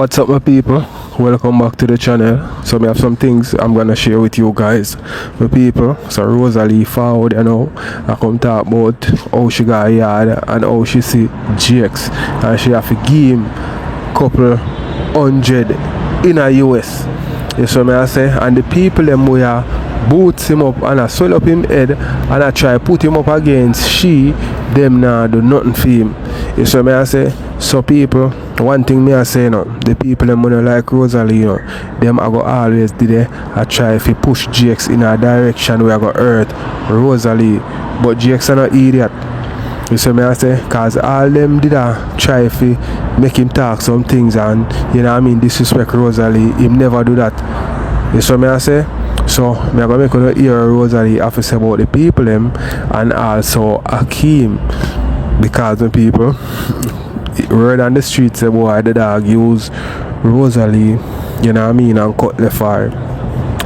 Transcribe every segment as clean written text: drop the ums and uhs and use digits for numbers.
What's up, my people? Welcome back to the channel. So I have some things I'm gonna share with you guys, my people. So Rosealee forward, you know, I come talk about how she got a yard and how she see GX, and she have to give him couple hundred in a US. You see me I say? And the people them we are boots him up and I swell up him head and I try put him up against she, them now do nothing for him. You see me I say? So people, one thing me I say, you know, the people them wanna like Rosealee, you know, them I go always did it. I try if you push GX in a direction where I go hurt Rosealee, but GX are not idiot. You see me I say? Cause all them did try if make him talk some things and, you know what I mean, disrespect Rosealee. Him never do that. You see me I say? So me I gonna make you hear Rosealee have to say about the people them and also Akeem, because the people word on the streets say boy the dog use Rosealee, you know what I mean, and cut the fire.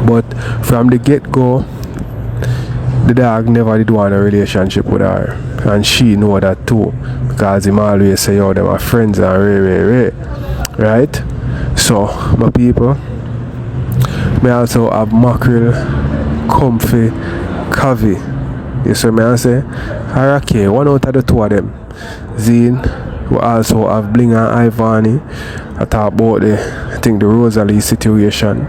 But from the get go the dog never did want a relationship with her, and she know that too, because him always say yo them are friends and right. So my people, me also have Mackerel, Comfy, Cavi. You see me I say? Okay, one out of the two of them. Zine, we also have Blinga and Ivany. I talk about the Rosealee situation.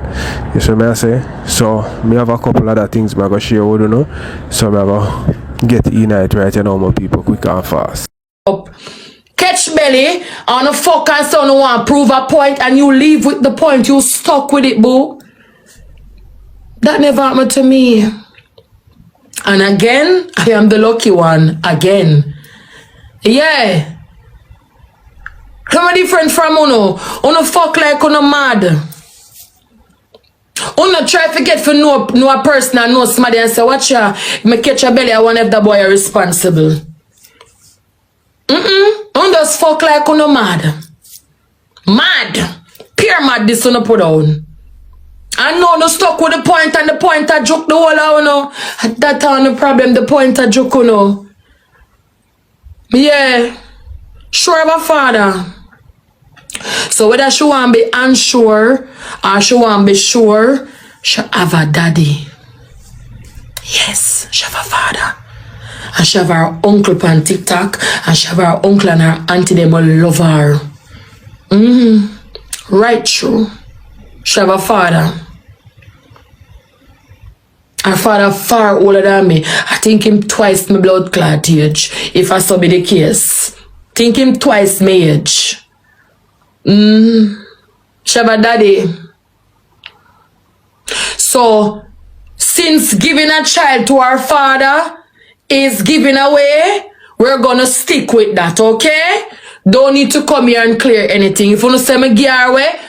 You see me I say? So me have a couple other things I go share with you know. So I go get in it right now, my people, quick and fast. Catch belly on a fuck and so no one prove a point and you leave with the point, you stuck with it, boo. That never happened to me. And again, I am the lucky one. Again. Yeah. Come different from uno. Uno fuck like uno mad. Uno try to get for know a person and know somebody and say, watch ya, me catch a belly, I want if the boy are responsible. Uno just fuck like uno mad. Mad. Pure mad this uno put on. I know no stuck with the point and the pointer joke the whole hour no. That on the problem, the pointer joke you know. Yeah. Sure of a father. So whether she want to be unsure or she want to be sure, she have a daddy. Yes, she have a father. And she have her uncle on TikTok, and she have her uncle and her auntie them will love her. Right true. She have a father. Her father far older than me. I think him twice my blood clot age, if I so be the case. Think him twice my age. She have a daddy. So, since giving a child to her father is giving away, we're gonna stick with that, okay? Don't need to come here and clear anything. If you want to say me give away,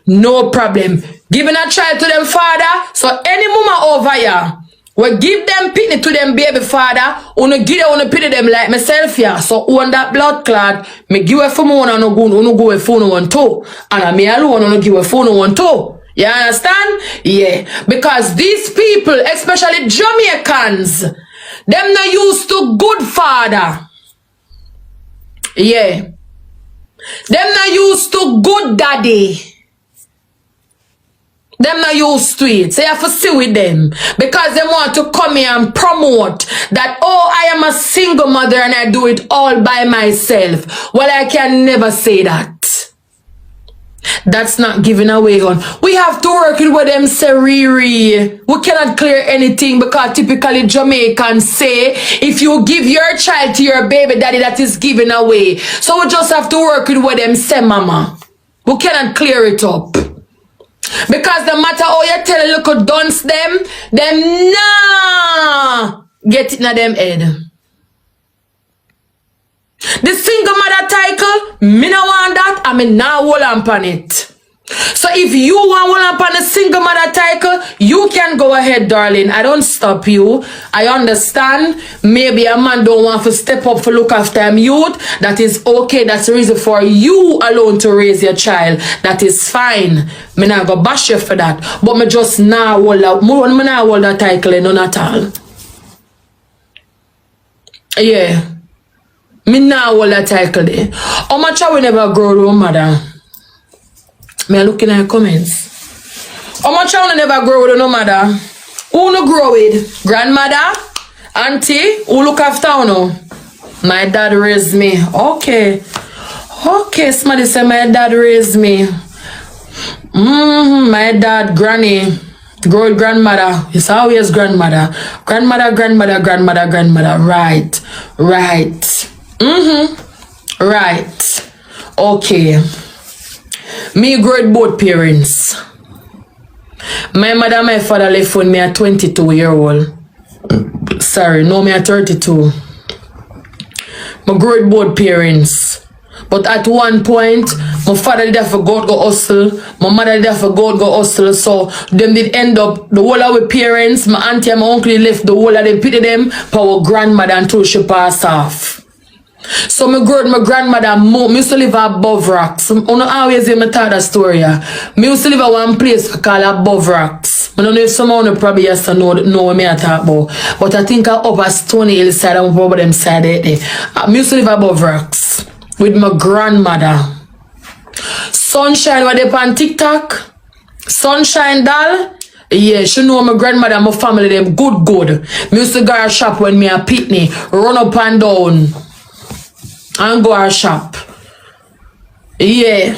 no problem. Giving a child to them father, so any mama over here, we give them pity to them baby father, uno give them uno pity them like myself here. So on that blood clot, me give a for one and uno go a phone one too. And me alone uno give a phone one too. You understand? Yeah. Because these people, especially Jamaicans, them not used to good father. Yeah. Them not used to good daddy. Them not used to it. So you have to see with them. Because they want to come here and promote that, oh, I am a single mother and I do it all by myself. Well, I can never say that. That's not giving away on. We have to work with what them say, Riri. We cannot clear anything because typically Jamaicans say if you give your child to your baby daddy, that is giving away. So we just have to work with what them say, mama. We cannot clear it up. Because no matter how you tell a little dunce them nah get it in them head. The single mother title, me no want that, and me now hold on it. So if you want hold on the single mother title, you can go ahead, darling. I don't stop you. I understand. Maybe a man don't want to step up for look after him youth. That is okay. That's the reason for you alone to raise your child. That is fine. Me not go bash you for that. But me just now hold that title none at all. Yeah. Me now hold that title there. How much I will never grow to mother? Me looking at your comments. How much you never grow with no mother? Who no grow with? Grandmother? Auntie? Who look after you no? My dad raised me. Okay. Okay, somebody say my dad raised me. My dad, granny, great grandmother. It's always grandmother. Grandmother. Right. Right. Okay. Me great both parents. My mother and my father left when me a 22-year-old. Sorry, no, me a 32. My great both parents. But at one point, my father did have to go hustle. My mother did have to go hustle. So them did end up, the whole of our parents, my auntie and my uncle left the whole of them, pity them for our grandmother until she passed off. So my grandmother, me used to live above rocks. I don't always hear me tell that story. Me used to live at one place called above rocks. I don't know if someone probably has to know what me I talk about. But I think I up at Stony Hill side and over them side there. Me used to live above rocks with my grandmother. Sunshine, what they on TikTok? Sunshine doll? Yeah, she know my grandmother and my family, them good. Me used to go to shop when me a pitney, run up and down. And go to shop. Yeah.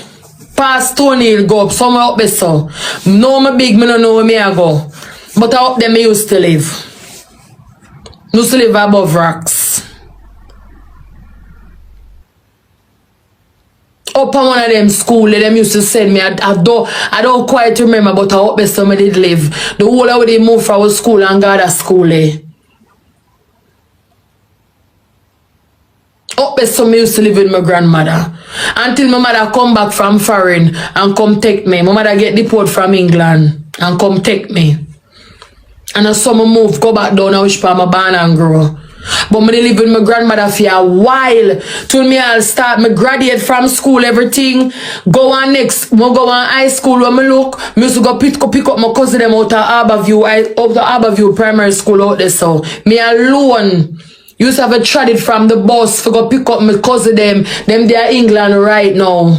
Past Tony Hill, go up somewhere up there so. No me big, me no know where me I go. But up there me used to live. Me used to live above rocks. Up on one of them school, them used to send me. I don't quite remember, but I up there so me did live. The whole of they moved from our school and got a school there. Up there so me used to live with my grandmother. Until my mother come back from foreign and come take me. My mother get deported from England and come take me. And I saw me move, go back down and which part my born and grow. But me live with my grandmother for a while. Till me I'll start, me graduate from school, everything. Go on next, me go on high school when me look. Me used to go pick up my cousin them out of Harborview Primary School out there so. Me alone. Used to have a traded from the bus to go pick up my cousin them. Them they are England right now.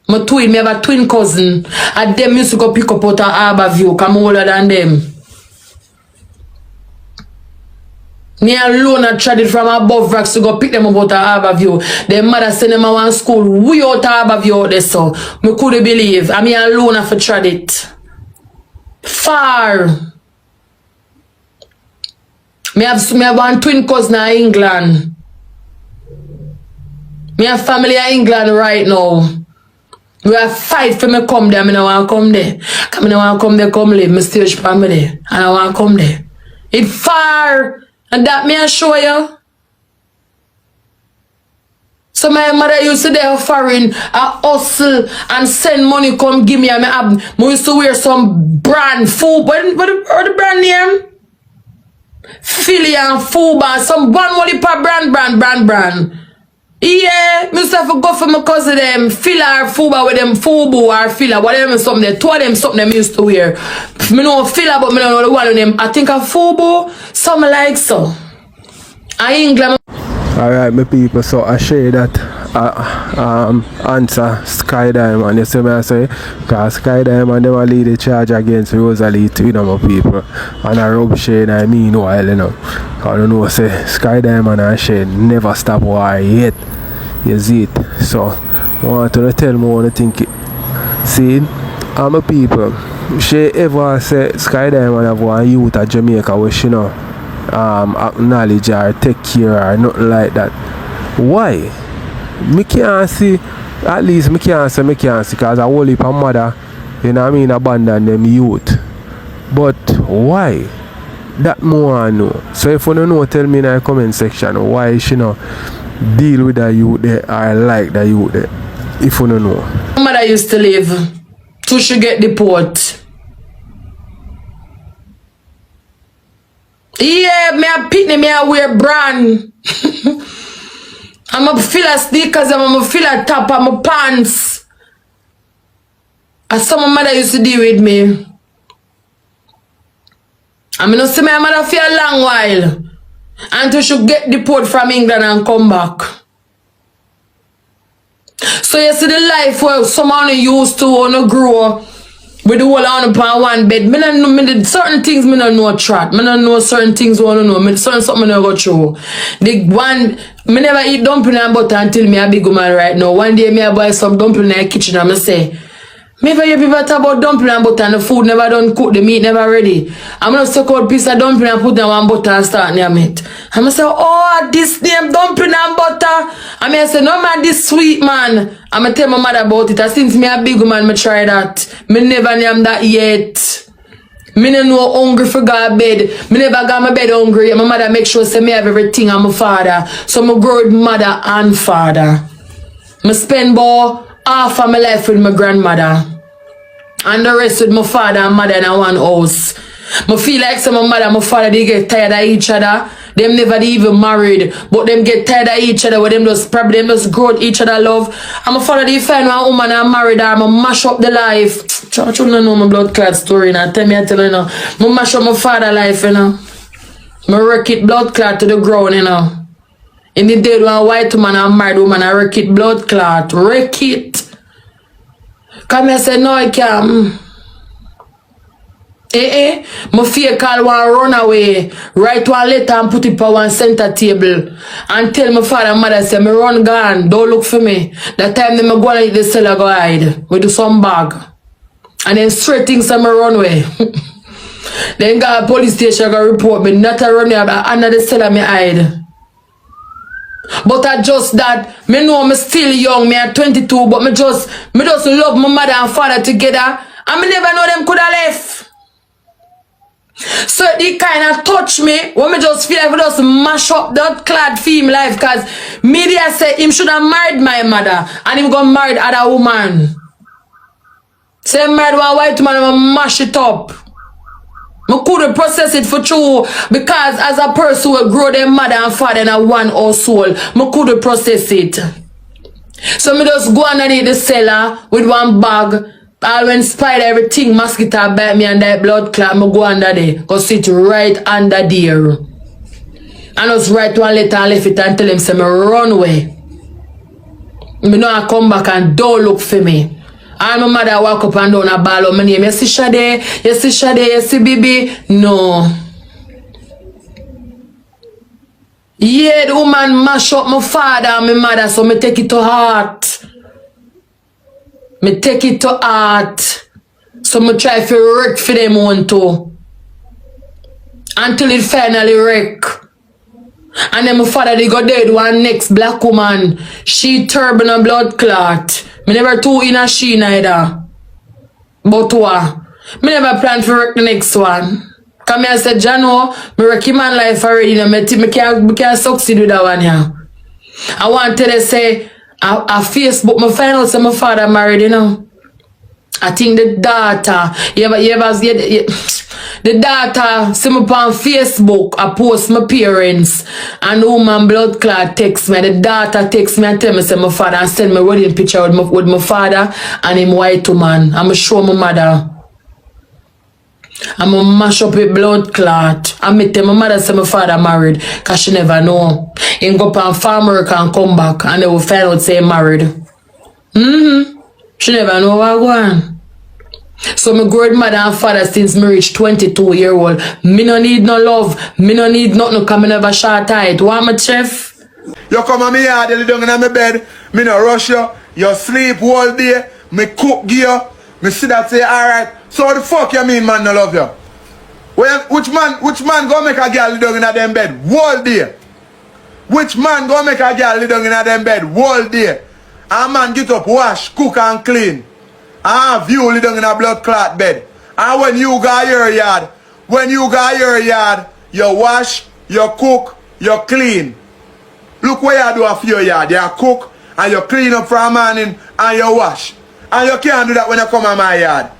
My twin, me have a twin cousin. And them used to go pick up out of Harborview, come older than them. Me alone I traded from above rocks to go pick them up out of Harborview. Their mother send them to one school way out of Harborview out there so. Me couldn't believe. And me alone have to trade it. Far. Me have one twin cousin in England. Me have family in England right now. We have fight for me come there. I don't want to come there. Because I don't want to come there, come live. My stage family. And I want to come there. It's far. And that me I show you. So my mother used to there foreign, I hustle and send money come give me. I used to wear some brand food. What the brand name? Philly and Fuba, some one wally per brand. Yeah, me used to have to go for my cousin them, Fila or Fuba with them Fubu or Fila, whatever something there. Two of them something them used to wear. Me know Fila, but me don't know the one of them. I think of Fubu, something like so. I England. Alright, my people, so I share that answer Skydiamond. You see me I say? Because Skydiamond never lead the charge against Rosealee to, you know, my people. And I rub Shane, I meanwhile, you know. I don't know, say Skydiamond and Shane never stop war yet. You see it? So, I want to tell me what I think it. See, I'm a people. She ever say Skydiamond have one youth at Jamaica which, you know, acknowledge or take care or nothing like that. Why? Me can't see, at least me can't see because a whole heap of mother, you know what I mean, abandon them youth. But why? That more I know. So if you don't know, tell me in the comment section why she know deal with the youth there or like the youth there. If you don't know. My mother used to live till she get deported. Yeah, me a pitney, me a wear brand. I'm a feel a sneakers, I'm a feel a top of my pants. As some of my mother used to deal with me. I mean, see my mother for a long while. Until she get deported from England and come back. So you see the life where someone used to wanna grow with the whole on upon one bed. Me don't know certain things me don't know trot. Me don't know certain things wanna know. Me certain something me don't go through. The one me never eat dumpling and butter until me a big woman right now. One day me a buy some dumpling in the kitchen and me say, me for you people talk about dumpling and butter and the food never done cook, the meat never ready. I'm gonna take out a piece of dumpling and put down one butter and start near it. I'm gonna say, oh, this name dumpling and butter. I'm gonna say, no man, this sweet man. I'm gonna tell my mother about it. And since me a big woman, me try that. Me never name that yet. Me no know hungry for go bed. Me never got my bed hungry. My mother make sure say me have everything and my father. So me grow with mother and father. Me spend about half of my life with my grandmother. And the rest with my father and mother in one house. I feel like some my mother and my father, they get tired of each other. Them never even married, but them get tired of each other. But them just probably them just grow each other love. And my father, they find one woman and married her. I mash up the life. I don't know my blood clot story, you know. Tell me, I tell you, know. I mash up my father life, you know. I wreck it blood clot to the ground, you know. In the day when a white woman and a married woman, I wreck it blood clot. Wreck it. Come here, say no, I can't. My fear call one run away, write one letter and put it on one center table and tell my father and mother say me run gone, don't look for me. That time them go and the cellar go hide with do some bag. And then straight things on my runway. Then got a police station go report me, not a run under the cellar me hide. But I just that, me know me still young, me at 22, but me just love my mother and father together and me never know them could have left. So it kind of touch me when me just feel like we just mash up that clad female life because media say him should have married my mother and him got married other woman. Say so married one white woman and mash it up. I couldn't process it for true because as a person who grow their mother and father in a one household, I couldn't process it. So me just go underneath the cellar with one bag. All when spider everything mosquito bite me and that blood clot, me go under there. Go sit right under there. And just write one letter and left it and tell him say me run away. Me know I come back and don't look for me. And my mother walk up and down a ball on my name. You see Shade? You see Shade? You see Bibi? No. Yeah, the woman mash up my father and my mother, so me take it to heart. Me take it to heart. So me try to wreck for them one too. Until it finally wreck. And then my father they go dead one next black woman. She turban a blood clot. Me never two in a she neither. But what? Me never plan for wreck the next one. Come here, I said, Jano, me wreck him man life already. Me can't succeed with that one here. I want to tell you, say, I Facebook, me find out say my father married, you know. I think the daughter, the daughter see me on Facebook, I post my parents, and woman blood clot text me. The daughter text me and tell me say my father and send me wedding picture with my father and him white woman. I'm show my mother. I'm gonna mash up with blood clot. I met my mother say my father married, cause she never know. He go on farm work and come back and they will find out say married. She never know what go on. So my grandmother and father since me reach 22-year-old. Me no need no love. Me no need nothing because me never short height. What my chef? You come on me yard, you down in my bed. Me no rush you. You sleep all day. Me cook gear. Me see that say alright. So what the fuck you mean man no love you? Which man go make a girl down in them bed all day? Which man go make a girl down in them bed all day? A man get up, wash, cook and clean. And have you down in a blood clot bed. And when you go your yard, you wash, you cook, you clean. Look what you do for your yard. You cook and you clean up from morning and you wash. And you can't do that when you come on my yard.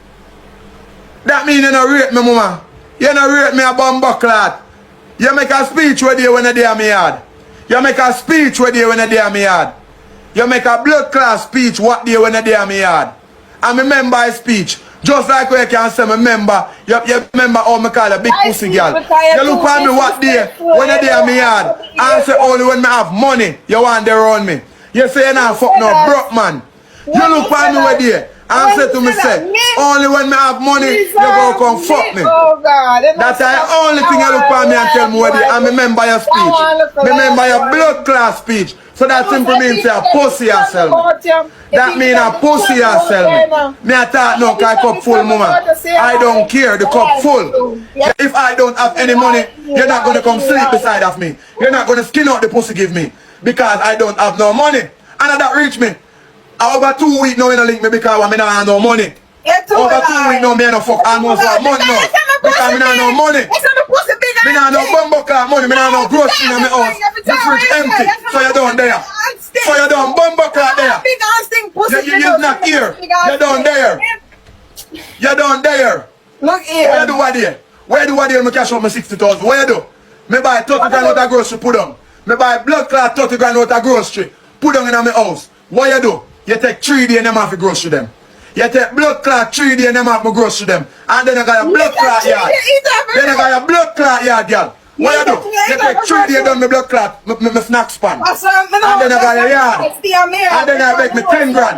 That means you don't rate me, mama. You don't rate me a bumbo clot. You make a speech with you when you day on my yard. You make a speech with you when you day on my yard. You make a blood clot speech what day when you day on my yard. And remember a speech. Just like where you can say, remember, you remember how I call a big pussy girl. You look at me what day when you day on my yard. And say only when I have money, you want to run me. You say you're not fuck no broke man. You look at me with there and say to me, say, only when me have money, you go come fuck me. Oh God. That's the only thing you look at me and tell me with there. And remember your speech. Remember your blood class speech. So that simply means say a pussy yourself. That means a pussy yourself. Me I thought no, cause cup full mama. I don't care, the cup full. If I don't have any money, you're not gonna come sleep beside of me. You're not gonna skin out the pussy give me. Because I don't have no money. And that reach me. Over 2 weeks now you link me because I don't have no money. Over 2 weeks now me no fuck almost a month now. Because I don't have no money. Me not no bumbo car money, me not no grocery in my house. The fridge empty, so you don't there. So you don't bumbo car there. You're not here. You don't there. You don't there. Look here. Where do I there? Where do I there? Me cash out my 60,000. Where do? Me buy 30 grand out of grocery, put on. Me buy blood clot 30 grand out of grocery, put on in my house. What you do? You take 3 days and them have to grocery them. You take blood clot 3 days and them have to grocery them. And then you got a blood clot yard. Then you got a blood clot yard, girl. What you do? You take 3 days done my blood clot, my snack span. And then you got a yard. And then I make me 10 grand.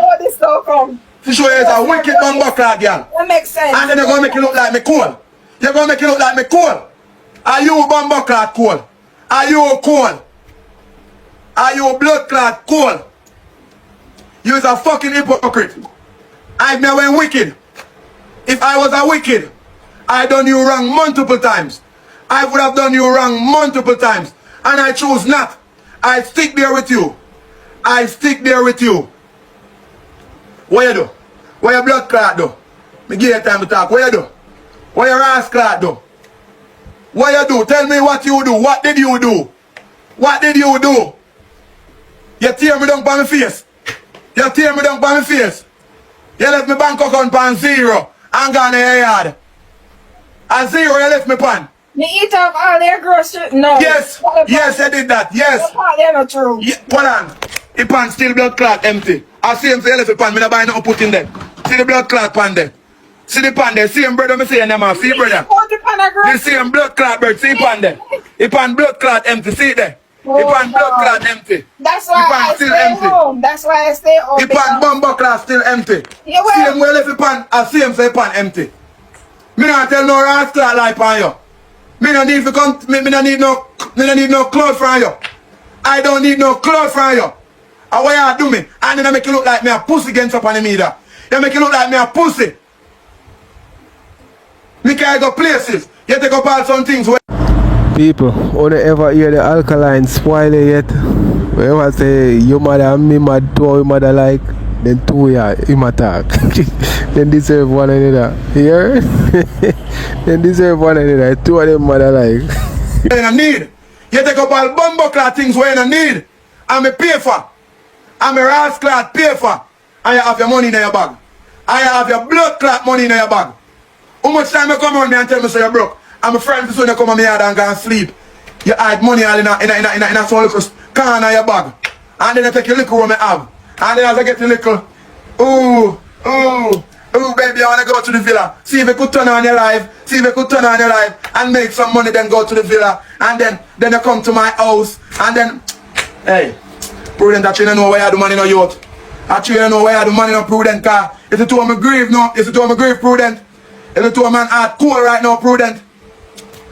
To show you it's a wicked bumbo clot, girl. That makes sense. And then you're going to make it look like me cool. You're going to make it look like me cool. Are you bumbo clot cool? Are you cool? Are you blood clot cool? You is a fucking hypocrite. I've never been wicked. If I was a wicked, I done you wrong multiple times. I would have done you wrong multiple times. And I choose not. I stick there with you. I stick there with you. What you do? What your blood clot do? Me give you time to talk. What you do? What your ass clot do? What you do? Tell me what you do. What did you do? What did you do? You tear me down by my face. You tear me down by my face. You left me bank account on 0 and gone in your yard. At 0 you left me pan. You eat up all their groceries? No. Yes. Yes, I did that. Yes. They're not true. Yeah, hold on. The pan still blood clot empty. I see him say you left the pan. Me not buy nothing put in there. See the blood clot pan there. See the pan there. See him brother me say them man. See brother. The same blood clot bird. See pan there. The pan blood clot empty. See it there. The pan blood clot empty. That's why I still stay empty. home. That's why I stay home. The pan bumbo clot still empty. Yeah, well, see him where left the pan. I see him say the pan empty. Me not tell no ass clot like on you. Me no need to come. Me no need no clothes from you. I don't need no clothes from you. And what you do me? And then I make you look like me a pussy against up on the media. You make you look like me a pussy. Me can't go places. You take up all some things where People, only ever hear the alkaline spoil it yet. Whenever say your mother and me mad to your mother like, then two ya him attack. Then deserve one another. Here? Then deserve one another. Two of them mother like. you don't need. You take up all bumbo clot things where you don't need. And me pay for. And me ras clot pay for. And you have your money in your bag. And you have your blood clot money in your bag. How much time you come around me and tell me so you're broke? And my friends when you come on me yard and go and sleep. You hide money all in a small little corner of your bag. And then you take your liquor what me have. And then as I get the liquor, ooh, baby, I want to go to the villa. See if you could turn on your life. See if you could turn on your life and make some money, then go to the villa. And then you come to my house. And then, hey, Prudent, that you don't know where you do money no youth. Actually, you don't know where you do money no Prudent car. Is it to my grave no? Is it to my grave Prudent? Is it to a man heart cool right now Prudent?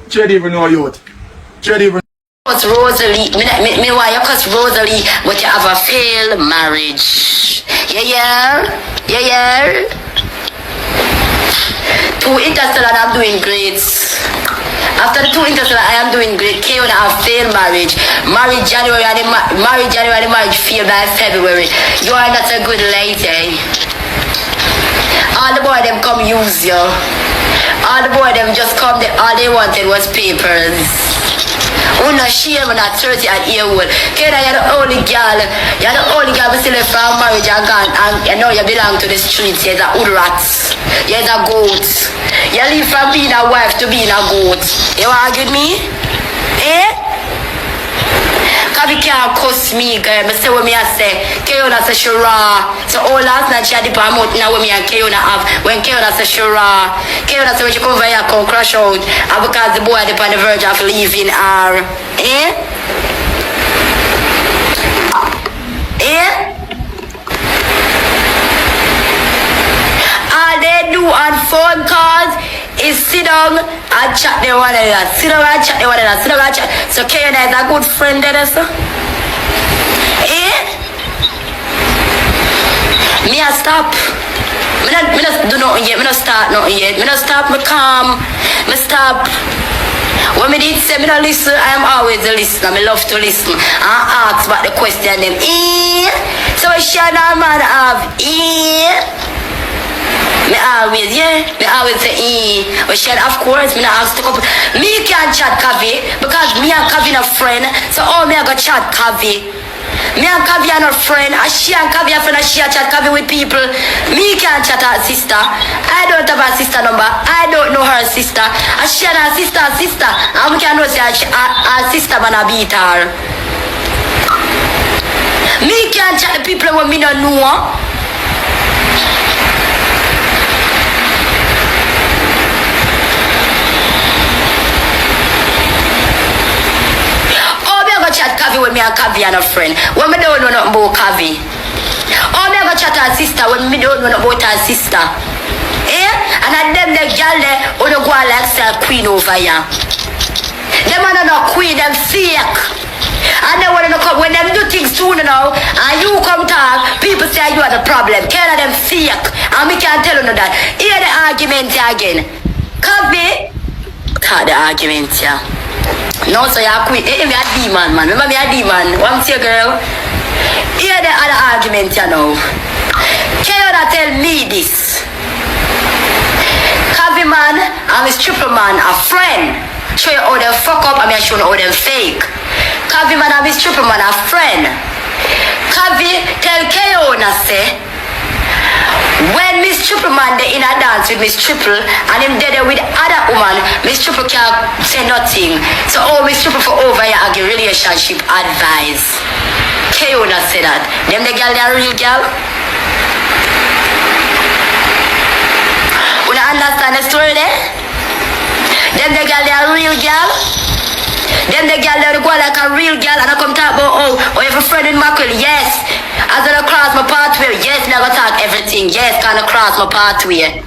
Trade even know youth. Trade even. Cause Rosealee, me why you cause Rosealee, but you have a failed marriage. Yeah. 2 interstellar, I'm doing great. After the 2 interstellar, I am doing great. K1 have failed marriage. Married January, marriage failed by February. You are not a good lady. All the boy them come use you. All the boy them just come, all they wanted was papers. Who not shame when at 30 and year old. Kena, you're the only girl. You're the only girl who still left from marriage and gone. And you know you belong to the streets. You're a hood rat. You're a goat. You leave from being a wife to being a goat. You argue with me? Eh? Cause you can't cuss me, girl. I say what me I say. Kayona say she raw. So all last night she had the palm out now with me and Kayona have. When Kayona say she raw. Kayona say when she come over here come crash out. And because the boy is on the verge of leaving her. Eh? Eh? All they do on phone calls is sit down and chat the one another. Sit down and chat the one another. Sit down and chat. So Kayona is a good friend there, so. Eh? Me a stop. Me not do nothing yet. Me not start nothing yet. Me not stop. Me calm. Me stop. When me did say me not listen, I am always a listener. Me love to listen and ask about the question them. Eh? So we share that man have. Eh? Me always say, but she of course, me not ask to couple. Me can't chat Kavi because me and Kavi no friend. So all me I go chat Kavi. Me and Kavi are no friend. And she and Kavi are friend and she chat Kavi with people. Me can't chat her sister. I don't have her sister number. I don't know her sister. And she and her sister. And we can know say her sister man a beat her. Me can't chat the people when me don't know. Chat Kavi when me and Kavi and a friend. When me don't know nothing about Kavi. Or me go chat her sister when me don't know about her sister. Eh? And at them the girl there who don't go like say queen over here. Them are not queen, them fake. And they want to come when them do things soon now and you come talk, people say you are the problem. Kind of them fake. And me can't tell you that. Hear the argument again. Kavi talk the argument here. No, so you quit. Hey, me a demon, man. Remember me a demon. One see girl. Hear the other argument, you know. Kayona tell me this. Kavi man and his triple man a friend. Show you how them fuck up and me show you how them fake. Kavi man and his triple man a friend. Kavi tell Kayona say, when Miss Triple man they in a dance with Miss Triple and him there with other woman, Miss Triple can't say nothing. So Miss Triple for over here and give relationship advice. Kayona say that. Them the girl they are real girl. Wanna understand the story there? Them the girl they are real girl. Them the girl they go like a real girl and I come talk about you have a friend in Mackerel, yes. As I cross my pathway, yes, me I go talk everything, yes, can I cross my pathway.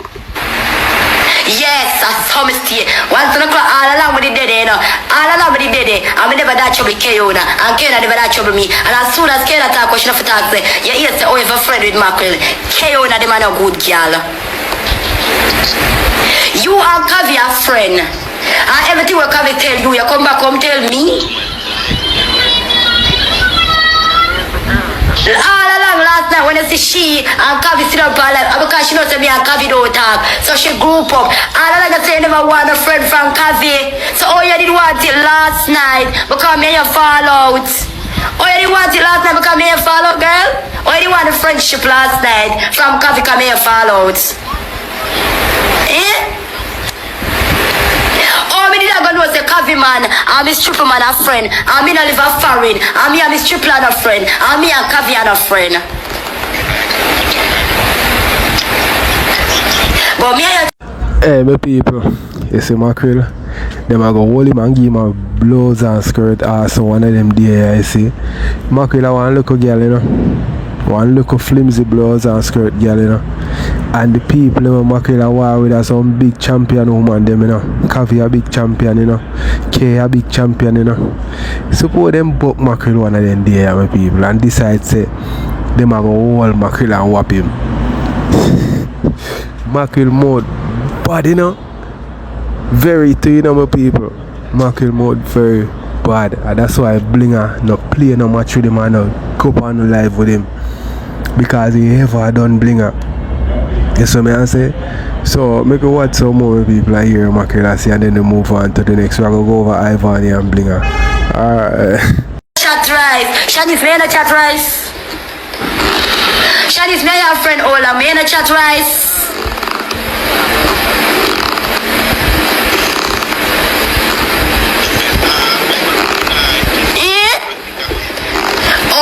Yes, I saw me stay. Once I cross all along with the dead, you know. All along with the dead, I never that trouble Kayona, and Kayona never that trouble me. And as soon as Kayona talk, she never talk say, yeah, yes, you have a friend with Mackerel. Kayona, the man a good girl. You and Kavi are friend. And everything will Kavi tell you, you come back home tell me. All along last night when I see she and Kavi sit up her life, because she knows me and Kavi don't talk. So she grew up. All along I say you never want a friend from Kavi. So all you did want it last night because me and you fall out. All you did want it last night because me and you fall out, girl. All you did want a friendship last night from Kavi because me and you fall out. Eh? Oh, me did not go know say Kavi man and Miss Triple man a friend. And me not live a foreign. And me and Miss Triple are a friend. And me and Kavi are a friend. But me and Hey, my people, you see Mackerel? Them a go hold him and give him a blouse and skirt also one of them there, you see. Mackerel a one little girl, you know. One little flimsy blouse and skirt girl, you know. And the people in Mackerel a war with are some big champion woman them, you know. Kavi a big champion, you know. Kay a big champion, you know. Suppose them buck Mackerel one of them there, my people, and decide say them a go hold Mackerel and whop him. Mackerel mode bad, you know. Very too, you know, my people. Mackerel mode very bad. And that's why Blinga not play no match with him and not go on no live with him. Because he ever done Blinga. You see me I say? So make me watch some more people I hear Mackerel see and then they move on to the next. So I'm gonna go over Ivany and Blinga. Alright. chat rice. Shanice, me in a chat rice. Shanice, me your friend Ola, me in a chat rice.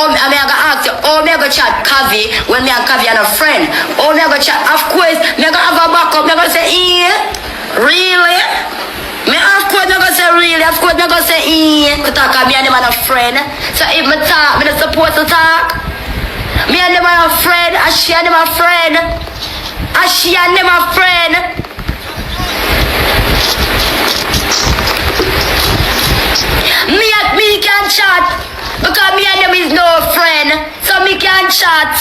I mean, I gotta ask you, me I go chat Kavi when me and Kavi are a friend. Me I go chat, of course, me I go have a backup, me I go say, really? Me of course me I go say really, of course me I go say, to talk to me and him and a friend. So if me talk, me not supposed to talk. Me and them are a friend. And she and them a friend. And she and them a friend. Me can chat. Because me and them is no friend. So me can chat.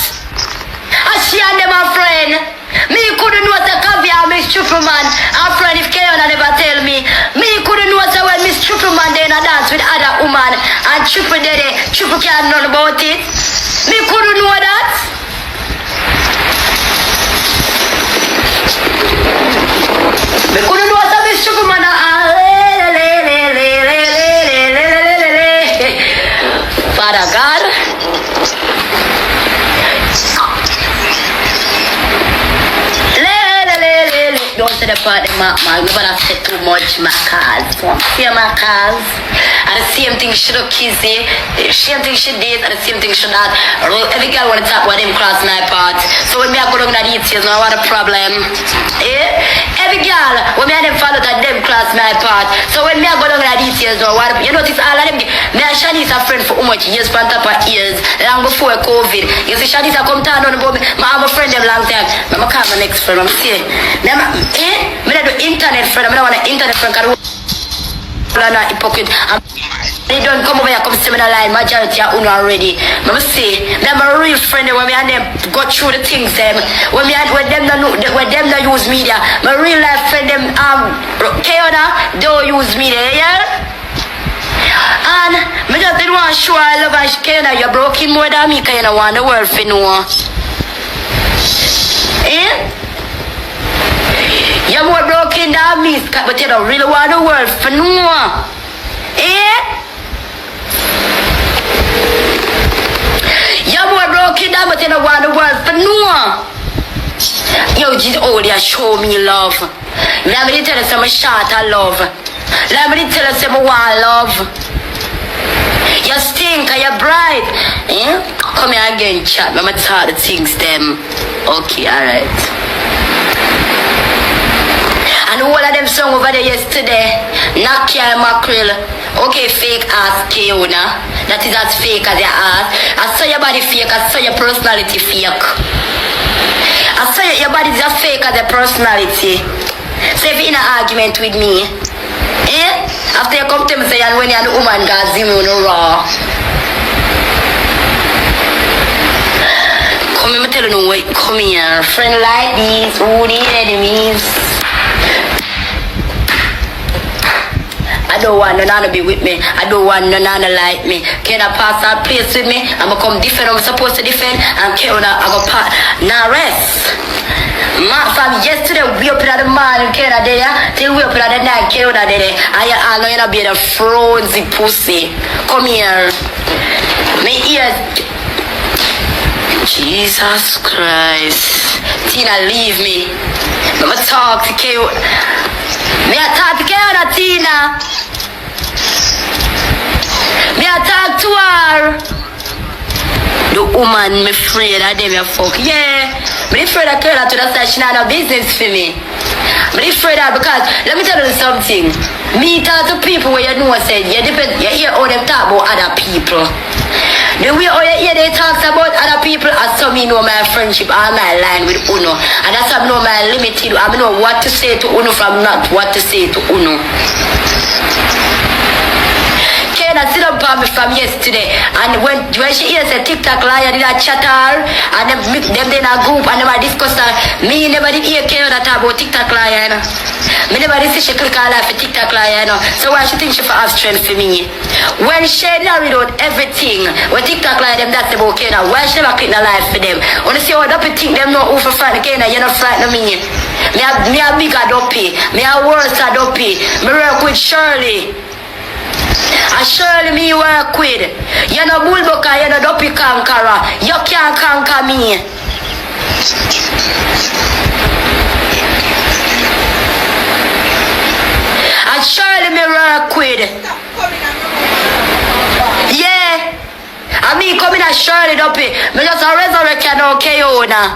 And she and them a friend. Me couldn't know the caviar Miss Trippleman. Our friend if Keona never tell me. Me couldn't know the when Miss Trippleman they in a dance with other woman. And Triple Daddy, Triple can't know about it. Me couldn't know that. Me couldn't know the Miss Trippleman. Father God. Don't say the part of my man. You better say too much, my cars. See my cars. And the same thing she do kissy. The same thing she did. And the same thing she not. Every girl want to talk about them cross my part. So when me I go down to the details, no what a problem. Every girl, when me and them follow that them cross my part. So when me I go down to the details, no what you notice all of them. Me and Shanice are friends for how much years from top of years. Long before COVID. You see Shanice come down on about me. I'm a friend them long time. I'm call my next friend. I'm saying. Me not do internet friend. I don't want an internet friend. Cause I'm not hypocrite. They don't come over here, come see me in a line. Majority are already. Mama say, I'm a real friend when me and them go through the things them. When them don't use media. My real life friend them Keona don't use media, yeah? And me just didn't want to show I love and Keona, you're broken more than me, cause you don't want the world to know. You're more broken than me, but you don't really want the world to know. You're more broken than, but you don't want the world to know. Yo, just only show me love. Let me tell you some short of love. Let me tell you some one love. You stink, you're bright. Come here again, chat. I'm going to tell the things them. Okay, alright. And all of them song over there yesterday, not care Mackerel. Okay, fake ass Keona. That is as fake as your ass. I saw your body fake, I saw your personality fake. I saw your body is as fake as your personality. So if you're in an argument with me, after you come to me say, and when you're the woman, God, you know, raw. Come here, me tell you, come here. Friend like these, who the enemies. I don't want none to be with me. I don't want none to like me. Can I pass that place with me? I'm gonna come defend. I'm supposed to defend. And can I go pass? Now rest. From yesterday, we up in the morning, Canada there. Till we up in the night, Canada there. I know you're not being a frozen pussy. Come here. My ears. Jesus Christ. Tina, leave me. I'm gonna talk to Canada. Me I talk to Keona, Tina. Me I talk to her. The woman me afraid of them, you fuck. Yeah. Me afraid of Keona to the side, she not no business for me. Me afraid of because, let me tell you something. Me talk to people where you know said, you hear how them talk about other people. The way how you hear they talk about other people, as some me know my friendship, all my line with Uno. And that's how I know my limited, I know what to say to Uno from not what to say to Uno. Kena sit up on me from yesterday, and when she hears a TikTok liar, did I chat her, and them in a group, and them I discuss her. Me never did hear Kena talk about TikTok liar, you know. Me never did see she click her life for TikTok liar, you know. So why she think she for have strength for me? When she narrowed out everything, when TikTok liar them that's about Kena, why she never click the life for them? When you see how Duppy think them not over frightened Kena, you're not frightened me. Me a bigger Duppy, me a worse Duppy, me work with Shirley. And surely me work with. You're no bullbucker, you're no Duppy conqueror. You can't conquer me. And surely me work with. Yeah. And me coming at Shirley Duppy. Me just a resurrect you now, Keona.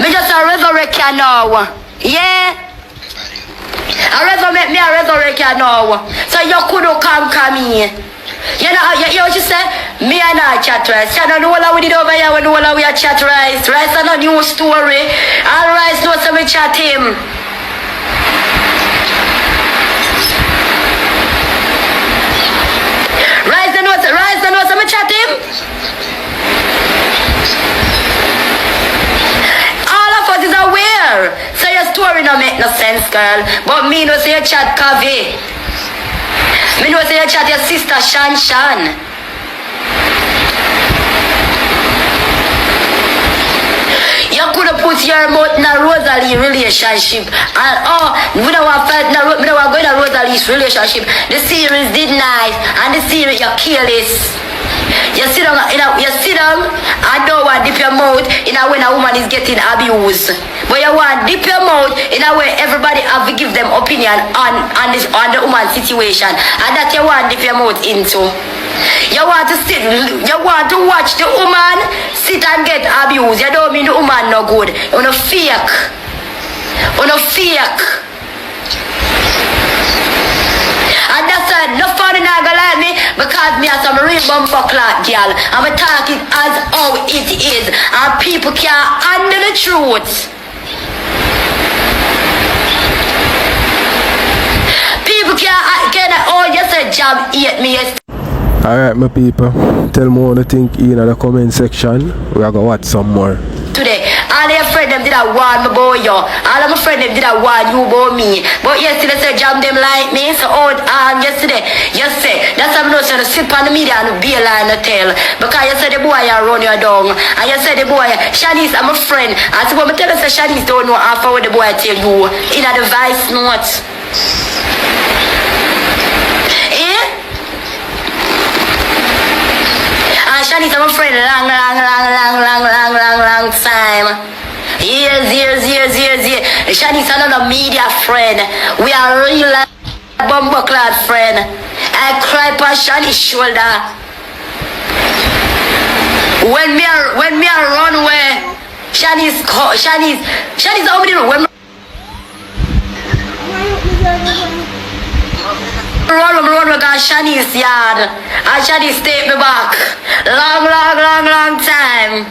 Me just a resurrect you now. Yeah. I resurrect me, I resurrect you now. So you couldn't conquer me. You know, you what you say? Me and I chat rice. You know what we did over here when we are chat rice. Rice is no new story. All rice knows how we chat him. Rice knows how we chat him. All of us is aware. So your story don't make no sense, girl. But me know say you chat Kavi. Me know say you chat your sister Shan. You could have put your mouth in a rosealee relationship. And we don't want to go in a rosealee relationship. The series did nice and the series you careless. You sit down and don't want to dip your mouth in a when a woman is getting abused. But you want to dip your mouth in a way everybody have to give them opinion on the woman's situation. And that you want to dip your mouth into. You want to watch the woman sit and get abused. You don't mean the woman no good. You no fake. And that's why no funny not gonna like me because me have some real bumper clock girl. I'm talking as how it is. And people can't handle the truth. People can't you said jam hate me. Alright, my people, tell me what you think in the comment section. We are going to watch some more. Today, all your friends them did a warn me about you. All of my friends them did a warn you about me. But yesterday say jam them like me. So yesterday, you say that's how I'm not trying to sit on the media and be a lie and tell. Because you said the boy you run your down. And you said the boy, Shanice, I'm a friend. And so when I tell you say Shanice don't know after what the boy tell you in a device note. Shanice, I'm a friend long time. Years. Shanice, another media friend. We are real bumper clad friend. I cry on Shanice's shoulder. When me run away, Shanice, how many when run got Shanice yard and Shanice take me back long time.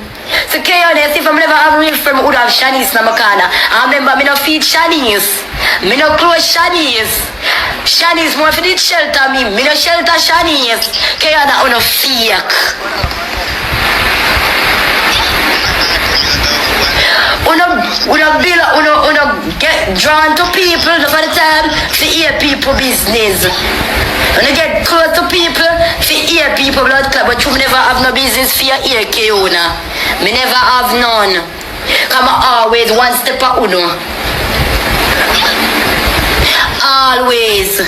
So chaos if I never have a real friend who would have Shanice in my corner. I remember me no feed Shanice. Me no close Shanice. Shanice more for the shelter me. Me no shelter Shanice. Chaos that no fake. Uno get drawn to people for the time to hear people business. Uno get close to people to hear people blood clot, but you never have no business for your ear Keona. Me never have none. Come always one step of uno. Always.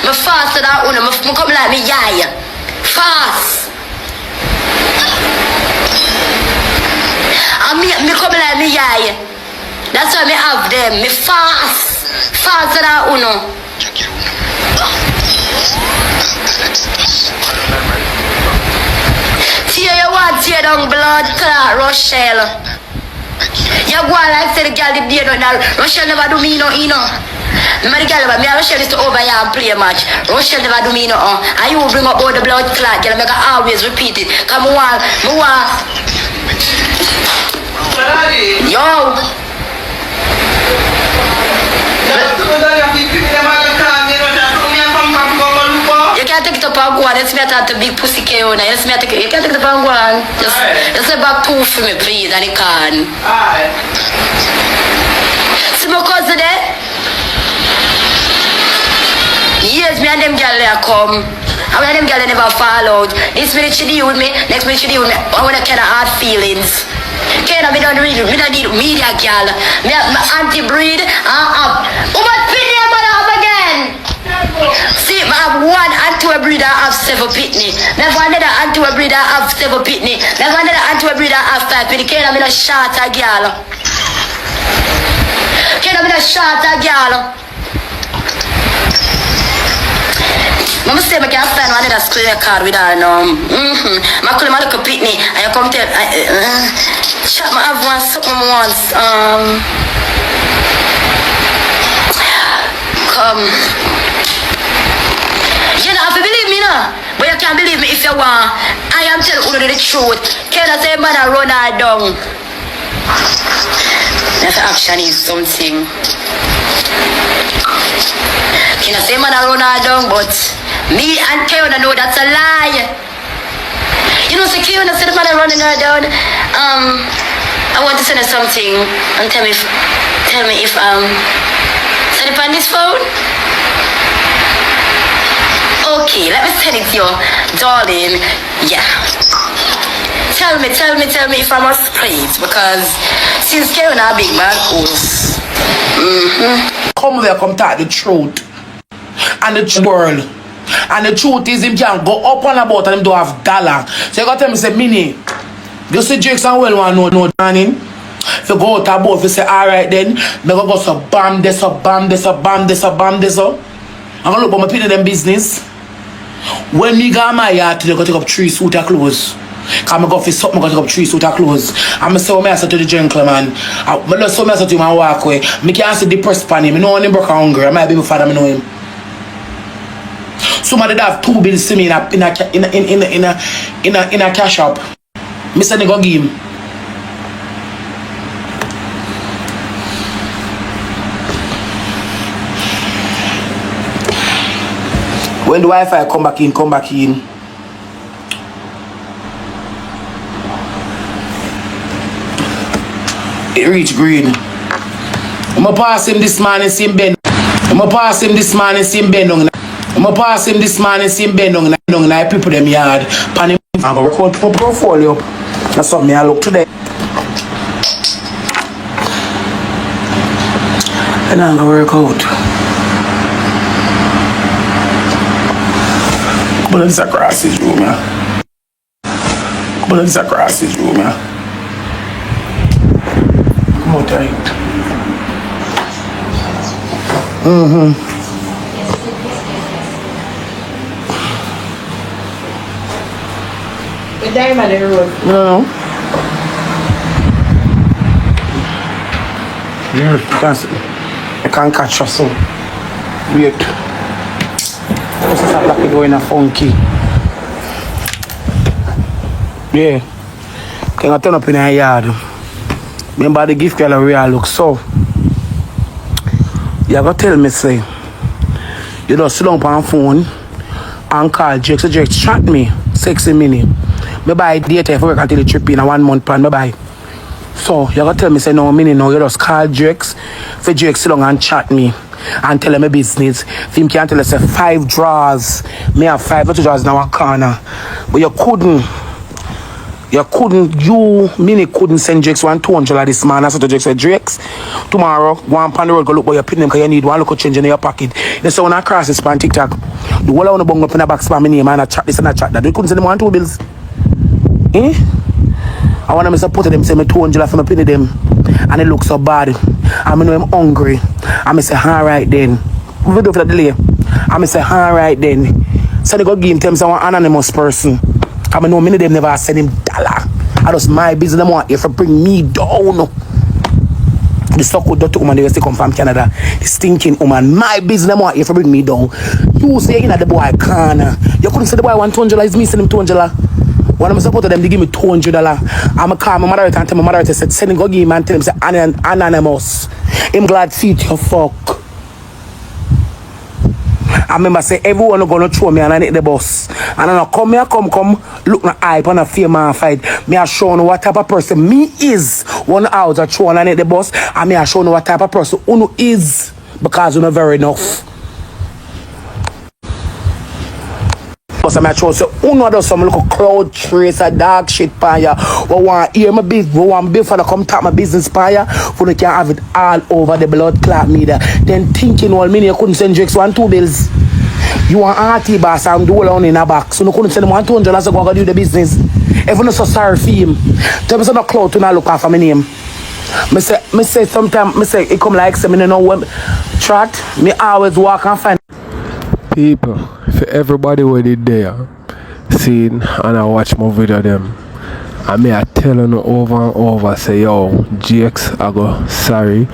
Me faster than uno, me come like me yaya. Fast. And me come like me yaya. That's why me have them. Me fast. Faster than uno. Tear you want tear down blood clot, Rochelle. You go on like say the girl did there no. Rochelle never do me no, you know. Me the girl, me and Rochelle is to over here and play a match. Rochelle never do me no. And you bring up all the blood clot, girl. Make her always repeat it. Come on, Yo. You can't take it up and go on. You see me at the big pussy Keona. You see me at the... You can't take it up and go on. Just say back two for me, please, and you can. See my cousin there? Yes, me and them girl there come. And me and them girl they never fall out. This minute she deal with me, next minute she deal with me. I want to kind of hard feelings. Kena, me don't need media girl. Me anti-breed. What opinion man have again? See, I have one anti-breeder have 7 pitney. Never another anti-breeder have 7 pitney. Never another anti-breeder have 5 pitney. Kena, me no shorter girl. Kena, me no shorter girl. Mama say I can't stand one of that screen card with her now. I call him a little pitney and you come tell shut my have one something once. Come. You don't have to believe me now. But you can't believe me if you want. I am telling you the truth. Can I say man I run her down? That action is something. Can I say man I run her down, but me and Kiona know that's a lie. You know, so Kiona said the man running her down. I want to send her something and tell me if send it on this phone. Okay, let me send it to you, darling. Yeah. Tell me if I must praise because since Kiona a big man host. Come there, come talk the truth. And the world. And the truth is him can go up and about and him don't have dollar. So you got to tell me say Minnie, you see Jakes and well want no darling. If you go out about, if you say alright then, me go so bam this up, bam this up, bam this up, bam this up. I'm gonna look at my people them business. When me go my yard today, go take up 3 suit of clothes. Cause I go for something, I go take up 3 suit of clothes. I'm say what I say to the gentleman. I just say to him and walk away. Me can't see the press pan him. I know when him broke hungry. I might be my father, I know him. Somebody that have 2 bills to me in a cash up. Me say they go give him. When the Wi-Fi come back in. It reach green. I'ma pass him this man and see him bend. I'ma pass him this man and see him bend on. I'ma pass him this man and see him bend on. And I people them yard. Pan him. I'm gonna work out my portfolio. That's something I look today. And I'm gonna work out. But it's across his room, yeah. But it's across his room, yeah. Come on, tight. The diamond in the road. No. Yeah, I can't catch us, so wait. What's this like going a funky? Yeah. Can I turn up in a yard? Remember the gift gallery I look so. You gotta tell me say you just sit down on phone and call Jakes. So Jakes chat me 60 minutes. Me buy data for work until the trip in a 1 month plan. Me buy. So you gotta tell me say no minute now. You just call Jakes. For Jakes sit down and chat me. And tell him my business. If him can't tell us 5 drawers. Me have 5 little drawers in our corner. But you couldn't send Jakes 200 like this man. I said to Jakes, Jakes, tomorrow, go on pan the road, go look for your pin them because you need one look change in your pocket. They say when I cross this pan TikTok, the whole I want to bung up in the back spam my name and I chat this and I chat that. You couldn't send them 1 2 bills. I want them to support them, say me 200 for my pin them. And it looks so bad. I know I'm hungry. I say, alright then. We do for the delay. I say, alright then. So they go give him tell me I'm an anonymous person. I know many of them never send him dollar. I just my business them want if you bring me down. The so-called dirty woman they still come from Canada. The stinking woman. My business them want if you bring me down. You say you know the boy corner. You couldn't say the boy want $200 is me send him $200. When I'm supposed to them, they give me $200. I'm a call my mother and tell my mother said, send him go give him and tell him say anonymous. I'm glad feet your fuck. I remember say everyone gonna throw me and I need the bus. And I come here, come, look my eye on a fear man fight. Me I show you what type of person me is. One out of throw and I need the bus. And me I show you what type of person Uno is. Because you know very enough. Because I'm sure so Uno does some little cloud tracer dog shit by ya. We want hear my business, we want big for to come tap my business by ya. For they can have it all over the blood clot media. Then thinking all minute you couldn't send Jakes 1 2 bills. You want RT boss and do all on in a box. So you couldn't send them $200 to go do the business. Everyone is so sorry for him. Tell me some cloud to not look after my name. Me say sometimes it come like say me no know when chat. Me always walk and find People, for everybody who did there, seen and I watch my video them, I may I tell you over and over, say yo, GX, I go sorry.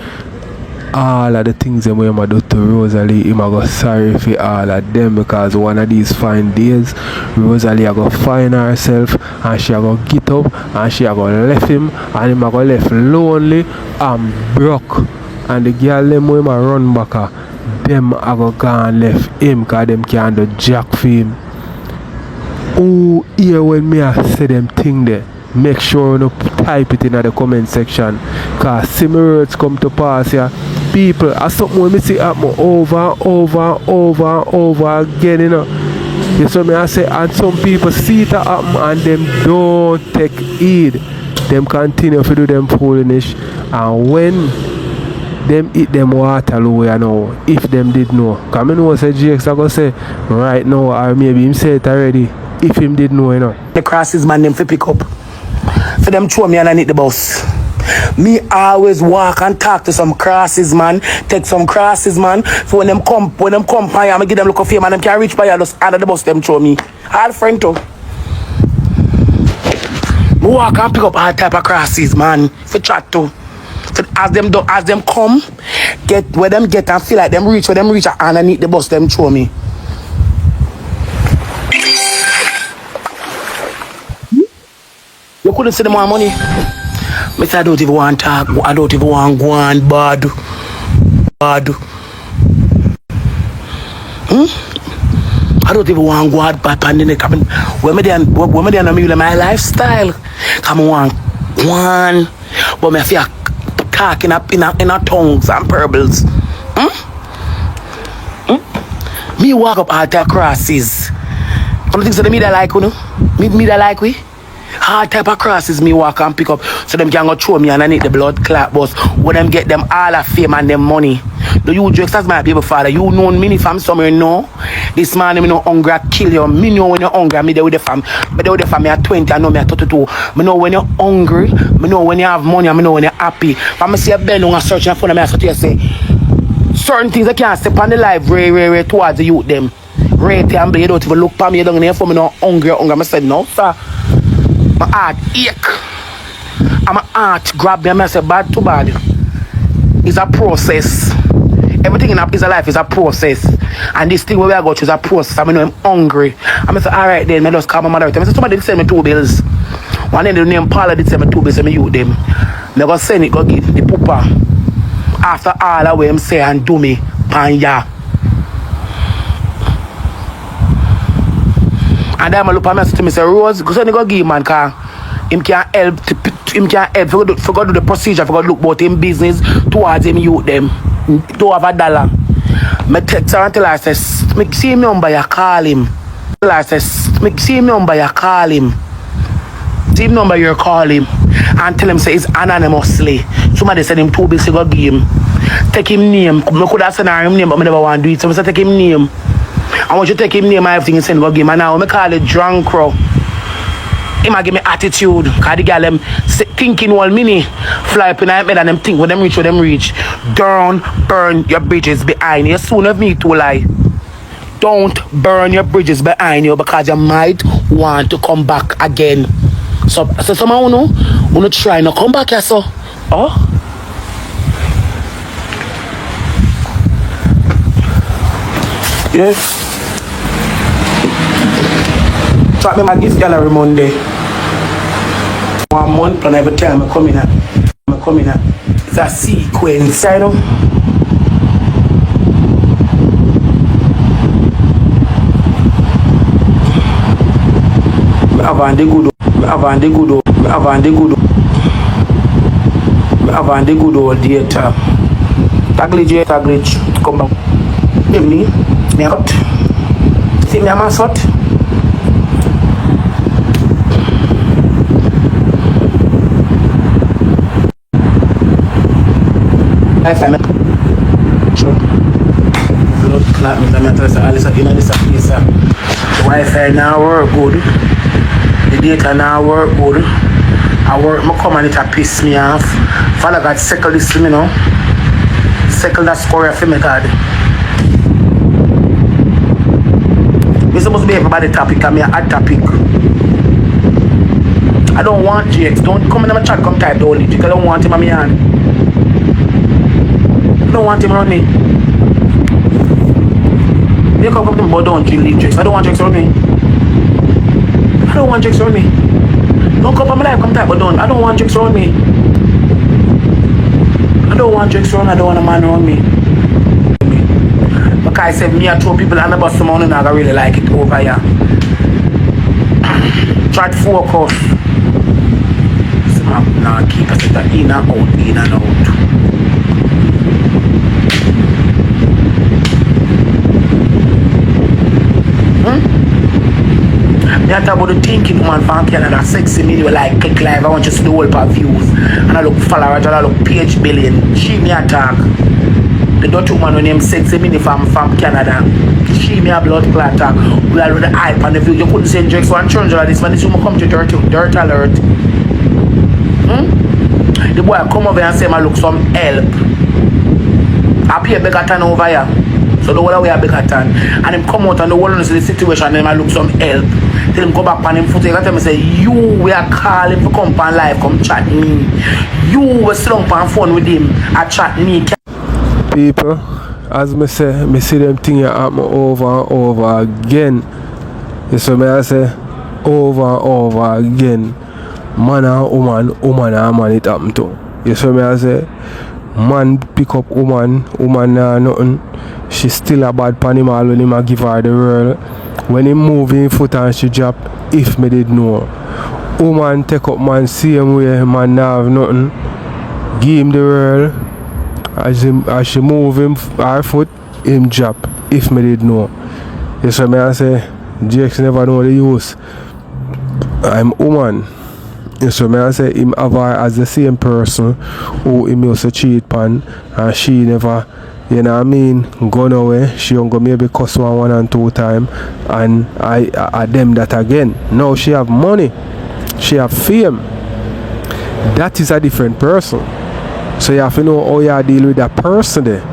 All of the things that I do to Rosealee, I go sorry for all of them, because one of these fine days, Rosealee I go find herself and she go get up and she go left him and him I go left lonely and broke. And the girl them when I run back, them I go gone left him because them can't do jack for him. Oh, here when me I say them thing there, make sure you type it in the comment section, because similar words come to pass here. People, I something when me see happen over again, you know. You see me I say, and some people see it happen and them don't take heed. Them continue to do them foolishness, and when them eat them Waterloo, you know, if them did know. Because I know say GX I go say right now, or maybe him say it already, if him did know, you know. The crosses man them fi pick up. For them throw me underneath the bus. Me always walk and talk to some crosses man, take some crosses man. So when them come by I give them look of fame and them can't reach by you, just under the bus them throw me. All friend too. Me walk and pick up all type of crosses man, for chat too. So as them come, get where them get and feel like them reach where them reach and underneath the bus them throw me. You couldn't see them more money. I say I don't even want to talk. I don't even want to go on bad. I don't even want to go on bad pandemic. When me there my lifestyle. Come on, one. But me feel talking up in a tongues and purbles. Me walk up all the crosses. One of the things that me that like, you know? Me that like we. All type of crosses me walk and pick up, so them can go throw me and I need the blood clot bus. When them get them all of fame and them money. Do you jokes as my baby father? You know me from somewhere, no? This man, me no hungry, kill you. Me know when you're hungry, me there with the fam. Me there with the fam, me at 20, I know me at 32. Me know when you're hungry, me know when you have money, and me know when you're happy. But I see a bend on a search in front of me, I start to say, certain things I can't step on the life, way towards the youth them. Right and you don't even look for me, you don't even for me no hungry. I said, no, sir. My heart ache. And my heart grab me and I say, bad to bad. It's a process. Everything in a life is a process. And this thing where we are going to is a process. I know I'm hungry. I say, alright then, I just call my mother. I say, somebody did send me 2 bills. One day the name Paula did send me 2 bills and I use them. Never send it, go give the pooper. After all that way I'm say and do me, panya. And then I look at me and say, Mr. Rose, go send it go give man, because him can't help for go do the procedure, for go look about him business towards him youth them. Don't have $1. Me text her and tell her, I say, me see him number, you call him. Tell her, I say, me see him number, you call him. See him number, you call him. And tell him, say, it's anonymously. Somebody send him 2 bills to go give him. Take him name. I could have sent her him name, but I never want to do it. So I say, take him name. I want you to take him name and everything and send him go give him. And now I call it drunk crow. He might give me attitude. Because the girl them thinking all mini fly up in my head and them think when them reach. Don't burn your bridges behind you. Soon of me to lie. Don't burn your bridges behind you, because you might want to come back again. So someone who try to come back here, so. Oh? Yes. Trap me my gift gallery Monday. 1 month and every time I come in. It's a sequence, you know. I have the good old data. Taglage, come back. Give me out. See me, I'm a sort. I find it. Sure. Blood clot me, I'm not Alice in this place. The Wi-Fi now work good. The data now work good. I come and it piss me off. Father God, circle this, you know. Circle that score for me, God. We're supposed to be everybody topic, I'm a hot topic. I don't want JX. Don't come in my chat, come type the only chick. I don't want him on my hand. I don't want him around me. You come to me, but don't leave JX. I don't want JX around me. I don't want JX around me. Don't come on my life, come type, but don't. I don't want JX around me. I don't want JX around. I don't want a man around me. Because I said me, I throw people on the bus someone and I really like it over here. Try to focus. Now keep us in and out, in and out. Me I talk about the thinking woman from Canada, sexy me, like click live, I want you to see the whole part views. And I look followers, and I look page billion. She me attack. The dirty woman when name sexy mini from Canada. She me a blood clot talk. We are with the hype and the view. You couldn't say Drex one change like this when this woman come to dirt alert. The boy come over and say I look some help. I pay a bigger tan over here. So the whole way a bigger tan. And him come out and the whole of the situation and I look some help. Tell him go back on him foot and tell me say you we are calling for come on live, come chat me. You were slung on phone with him I chat me. People, as me say, me see them things happen over and over again. You see me I say over and over again. Man and woman, woman and man it happen to. You see me I say man pick up woman and nothing. She still a bad pan him all when him a give her the world. When he move in foot and she drop, if me did know. Woman take up man same way, man now have nothing. Give him the world. As she move him her foot, him drop, if me did know. You see me I say, Jakes never know the use. I'm woman. You see me I say, him have her as the same person who him used to cheat pan, and she never, you know what I mean, gone away. She don't go maybe cuss one and two times, and I them that again. Now she have money, she have fame. That is a different person. So you have to know how you deal with that person there.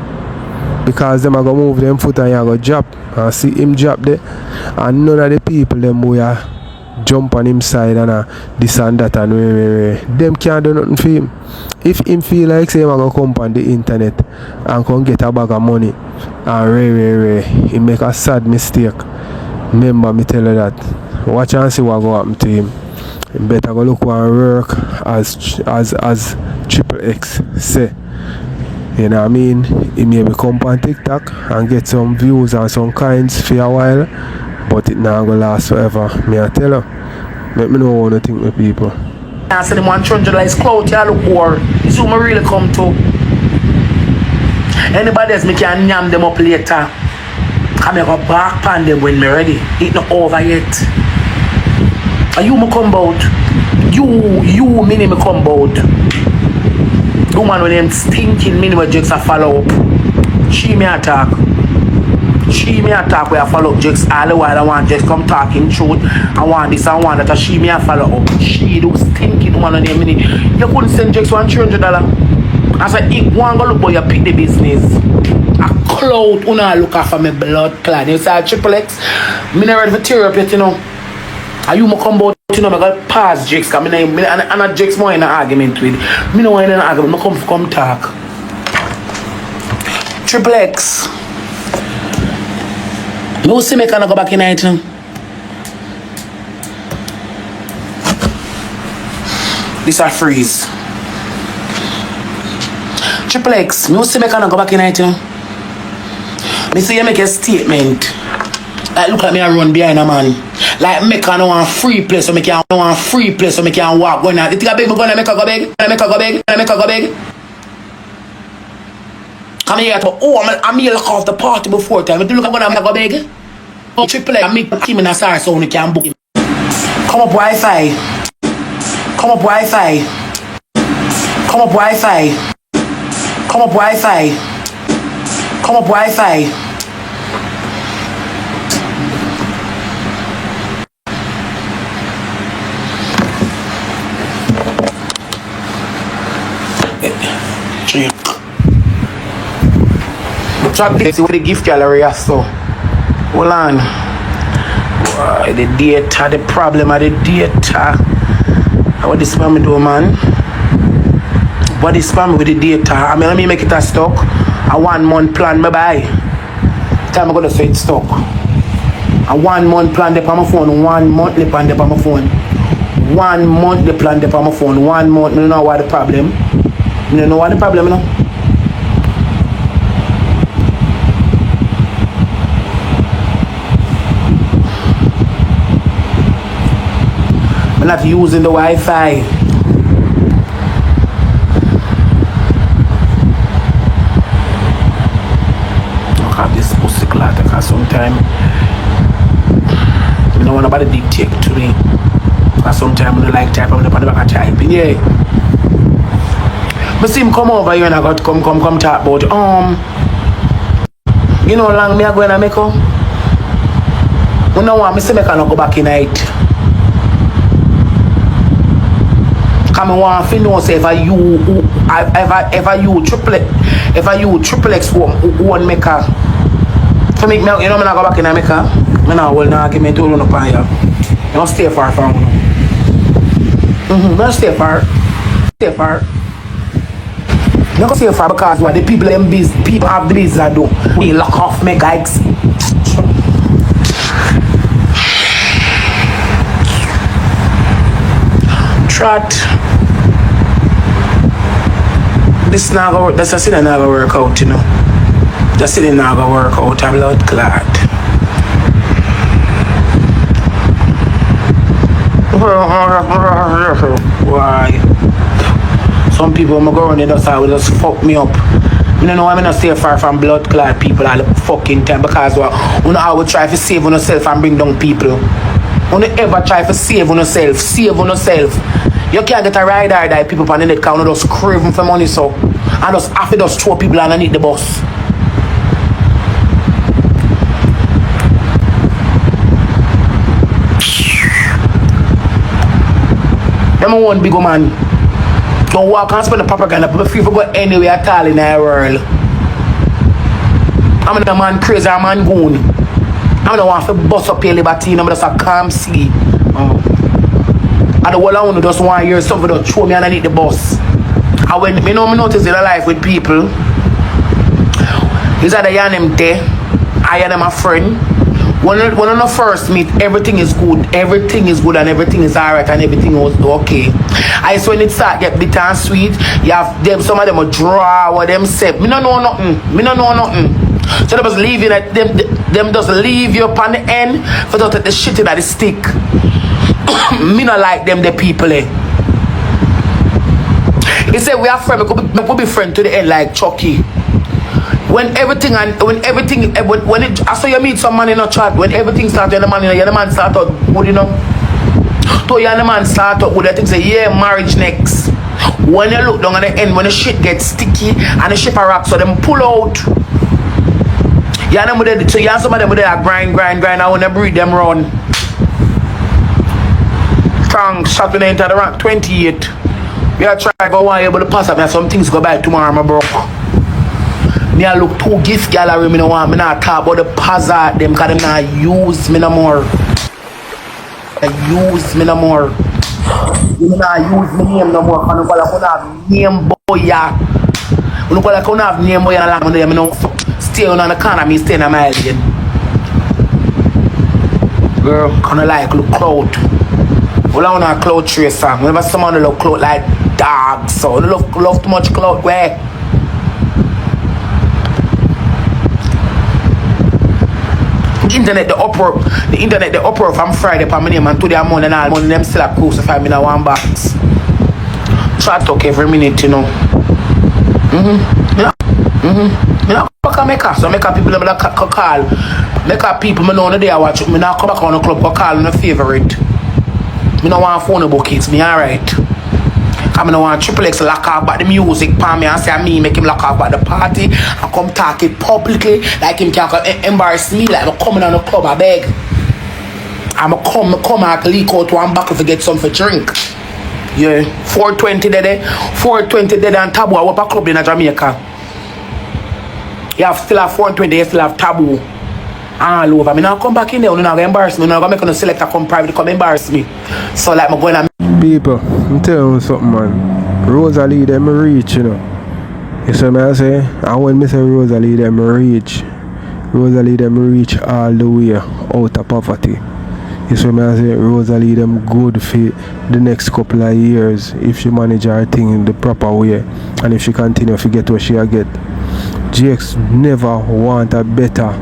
Because them are going to move them foot and you are going to drop. And see him drop there. And none of the people them who jump on him side and this and that and them can't do nothing for him. If him feel like say him going to come on the internet and come get a bag of money and he make a sad mistake. Remember me tell you that. Watch and see what going to happen to him. You better go look and work as Triple X say. You know what I mean? He may come on TikTok and get some views and some kinds for a while, but it not gonna last forever. Me I tell you. Let me know what you think with people. I said them $100 clout, you look poor. This is who I really come to. Anybody else me can yam them up later. Come here go back pan them when me ready. It not over yet. Are you me come bout? You mini me come bout. The woman with them stinking mini with Jakes a follow up. She me attack where I follow up Jakes all the while. I want Jakes come talking truth. I want this and want that. She me a follow up. She do stinking woman on them mini. You couldn't send Jakes $100. I said if one go look boy you pick the business. A cloud una look after me blood clad. You say Triple X. Me not ready for tear up yet, you know. Are you more come about, you know, I got pass Jakes, because I'm not Jakes more in an argument with. Me no in an argument, I come talk. Triple X. You see me can I go back in night? This a freeze. Triple X, you see me can I go back in night? Me see you make a statement. Like look at me I run behind a man. Like make a no one free place so me can walk going out. You think I beg me gonna make a go beg? Come here to I'm here look off the party before time. You look I'm gonna make a go beg? Oh Triple X, I make him in a star so you can book him. Come up Wi-Fi. Drop this with the gift gallery so. Hold on. The data, the problem of the data. What this man do, man? What this man with the data? I mean, let me make it a stock. A 1 month plan, me buy. Time I gotta say it stock. A 1 month plan dey on my phone, 1 monthly plan dey on my phone. 1 month the plan dey on my phone, 1 month. You know what the problem? You know what the problem, you know? I'm not using the Wi-Fi. I have this pussy clot because sometimes I don't want nobody dictate to me. Because sometimes I don't like type, I'm not back typing, yeah. But see him come over here and I got come talk about you know how long me I go in America? You know what, I say I cannot go back in night. Come on, if you know say if I you triple X one maker. To make me, you know, I'm not go back in America. I know well now give me to run up on you. You don't stay far from me. Don't stay far. Stay far. You don't stay far because what the people them people have the business I do. We lock off my guys. Trot. This now go. That's a sin now go work out, you know. That's it now go work out. I'm blood glad. Why? Some people I'm going to just fuck me up. You know I'm not stay far from blood clad people all the fucking time because you know I would try to save on yourself and bring down people. You don't ever try to save on yourself. Save on yourself. You can't get a ride or die people on the net because you just craving for money so and just have to just throw people underneath the bus. Them one big man. Don't walk and spend the propaganda, but if you go anywhere at all in the world. I'm a man crazy, I'm a man goon. I don't want to bust up your libertine, I'm just a calm sea. And the whole I want to just want to hear something to throw me underneath the bus. And when me notice in a life with people, is that I am them there, I am my friend. When I first meet, everything is good and everything is alright and everything was okay. I so when it start get bitter and sweet, you have them, some of them will draw what them say. Me no know nothing. So they just leave you at them just leave you upon the end for to take the shit in the stick. Me not like them the people eh. He said we are friends, we could be friends to the end like Chucky. When I saw you meet some man in a chat, when everything started, the man start out good, you know. So the man start out good, I think say, yeah, marriage next. When you look down at the end, when the shit gets sticky and the ship a rock, so them pull out. So you have some of them with that grind, I want to breed them run. Strong shot when they enter the rank 28. We are trying to go one able to pass up, and some things go by tomorrow, my bro. Me I look two gift gallery, me no want, me not talk about the hazard them cause them not use me no more. You not use me name no more, cause you have name boy ya. You have name boy and me no stay on the corner, me stay in my alien. Girl, kinda like look cloud. Well I want a cloud tracer. Whenever someone look cloud like dog, so you love too much cloud where. The internet the uproar from Friday for my name and today I'm on and all money them still a crucify me in a one box. Try to talk every minute, you know. You know, fuck Mecca. So Mecca people them like call. Mecca people me know the day I watch me now come back on the club go call on a favorite. Me no want phone book kids, me alright. I don't want Triple X lock off about the music for me and say me make him lock off about the party and come talk it publicly like him can embarrass me like I'm coming on the club I beg. I'm come and leak out one buckle to get something to drink. Yeah, 420 there, 420 there and Taboo. I work a club in Jamaica. You have still have 420, you still have Taboo. all over. Me now come back in there, you not gonna embarrass me, you not gonna make a selector come private, come embarrass me. So like I'm going to People, I'm telling you something, man. Rosealee, them reach, you know. You see me I say? And when I say Rosealee, them reach. Rosealee, them reach all the way out of poverty. You see me I say? Rosealee, them good for the next couple of years if she manage her thing in the proper way. And if she continue to get what she get. Jakes never want a better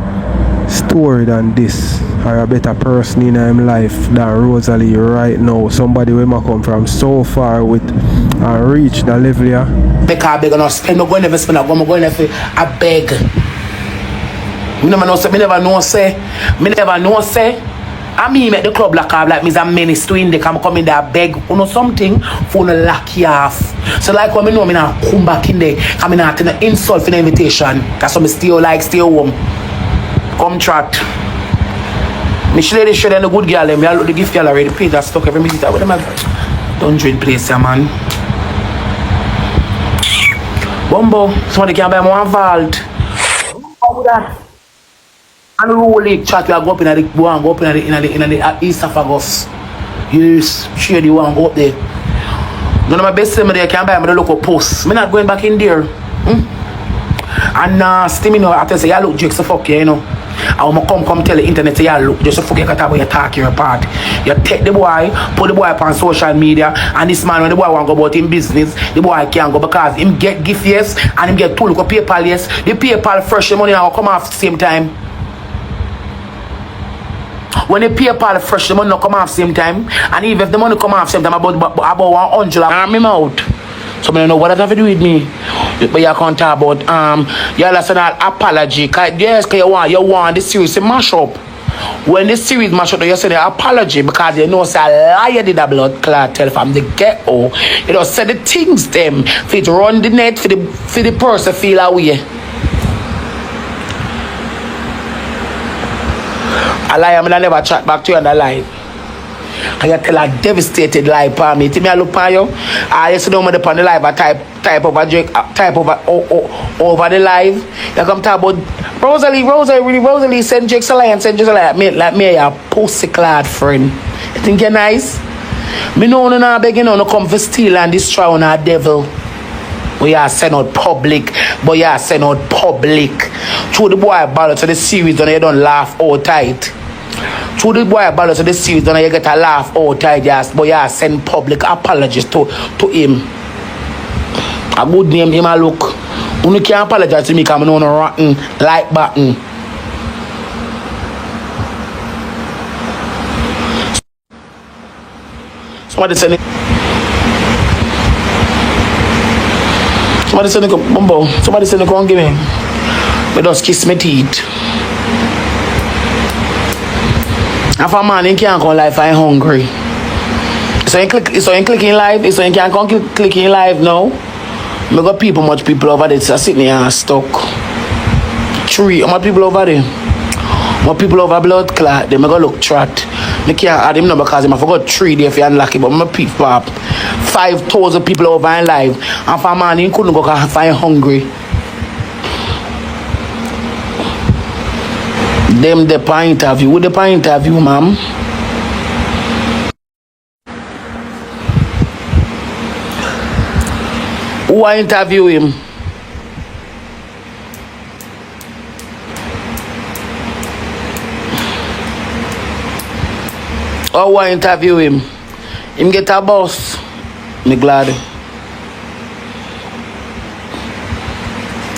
story than this, or a better person in his life than Rosealee right now. Somebody where I come from so far with and reach the level here. because I beg and spend, I'm going to spend, I'm going to I beg. Me never know say, I mean make the club lock off like me's a menace to in the come in there beg something for no lock you off. So like when me know me now come back in there, come in at an insult for the invitation. That's why me stay home. Come chat. Me should let show them the good girl, me I look the gift girl already paid that stuck every minute. What am I don't drink place here, man. Bumbo, somebody can buy more vault. How that? And roll it, chat, we are go up in the east of August. Yes, share the one, go up there. None of my best friends there can buy me the local post. I'm not going back in there. And still, you know, I tell you, I look jokes, so fuck you, you know. I want to come tell the internet, say, yeah, look, just fuck you, about you talk your part. You take the boy, put the boy up on social media, and this man, when the boy want to go about in business, the boy can't go because him get gift yes, and him get 2 look of PayPal yes. The PayPal fresh, the money now come off at the same time. When the PayPal fresh, the money not come off same time, and even if the money come off same time, about 100, arm him out. So I don't know what that have to do with me. But you can't talk about you understand that apology. Yes, because you want the series to mash up. When the series mash up, you say the apology because you know say a liar did a blood kartel from the get-go. You know, say the things them for it run the net for the person feel away. A lie, I never chat back to you on a lie. And you tell a devastated lie for me. Tell me I look for you. I used to know me upon the live, I type over the live. You come talk about Rosealee send Jake's alliance, send Jake's alliance. Like me a pussy clad friend. You think you're nice? Me know no begging no come for steal and destroy on our devil. We are sent out public, but you are sent out public. Through the boy ballot to the series, and you don't laugh all tight. Through the boy ballot to the series, then you get a laugh all tight, yes, but you send public apologies to him. A good name, him a look. You can't apologize to me because I know no rotten like button. Somebody send it. Somebody send it, come give me. But just kiss my teeth. If a man can't come live, I'm hungry. So you clicking live? So you can't come clicking live now? I got much people over there sitting here and stuck. 3, how much people over there? More people over blood clot, they go look chat. I can't add him now because I forgot 3 there if you're unlucky, but I'm a peep pop. 5,000 people over in live. And for a man, he couldn't go because I'm hungry. Them the pa interview. With the pa interview, ma'am. Who I interview him? Who I interview him? Him get a boss. Me glad.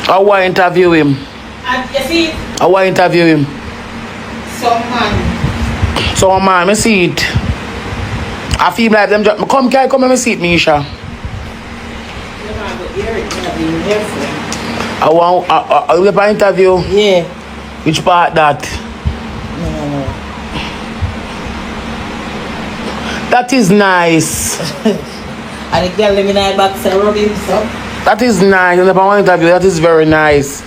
How I interview him? You see? How I interview him? Some man, me see it. I feel like them come and see it, Misha. I want an interview. Yeah. Which part that? No. That is nice. And the girl let me know back to rubbing so. That is nice. And the one interview, that is very nice.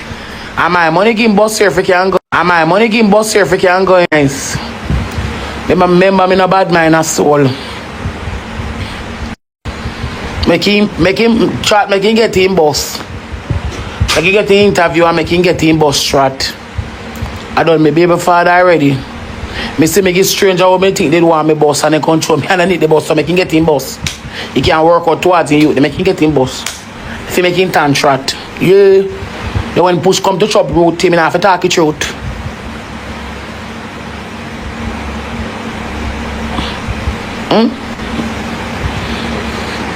And my money game boss here if you can go. And my money game boss here if you can go. Nice. Remember me no bad mind at soul. Make him chat, make him get him boss. Make him get the interview and make him get him boss chat. I done my baby father already. Me see me get stranger what me think they want me boss and they control me and I need the boss so I can get him boss. He can work out towards you, they make him get him boss. If he make him turn trot. Yeah. Then when push come to chop root, him have to talk it truth.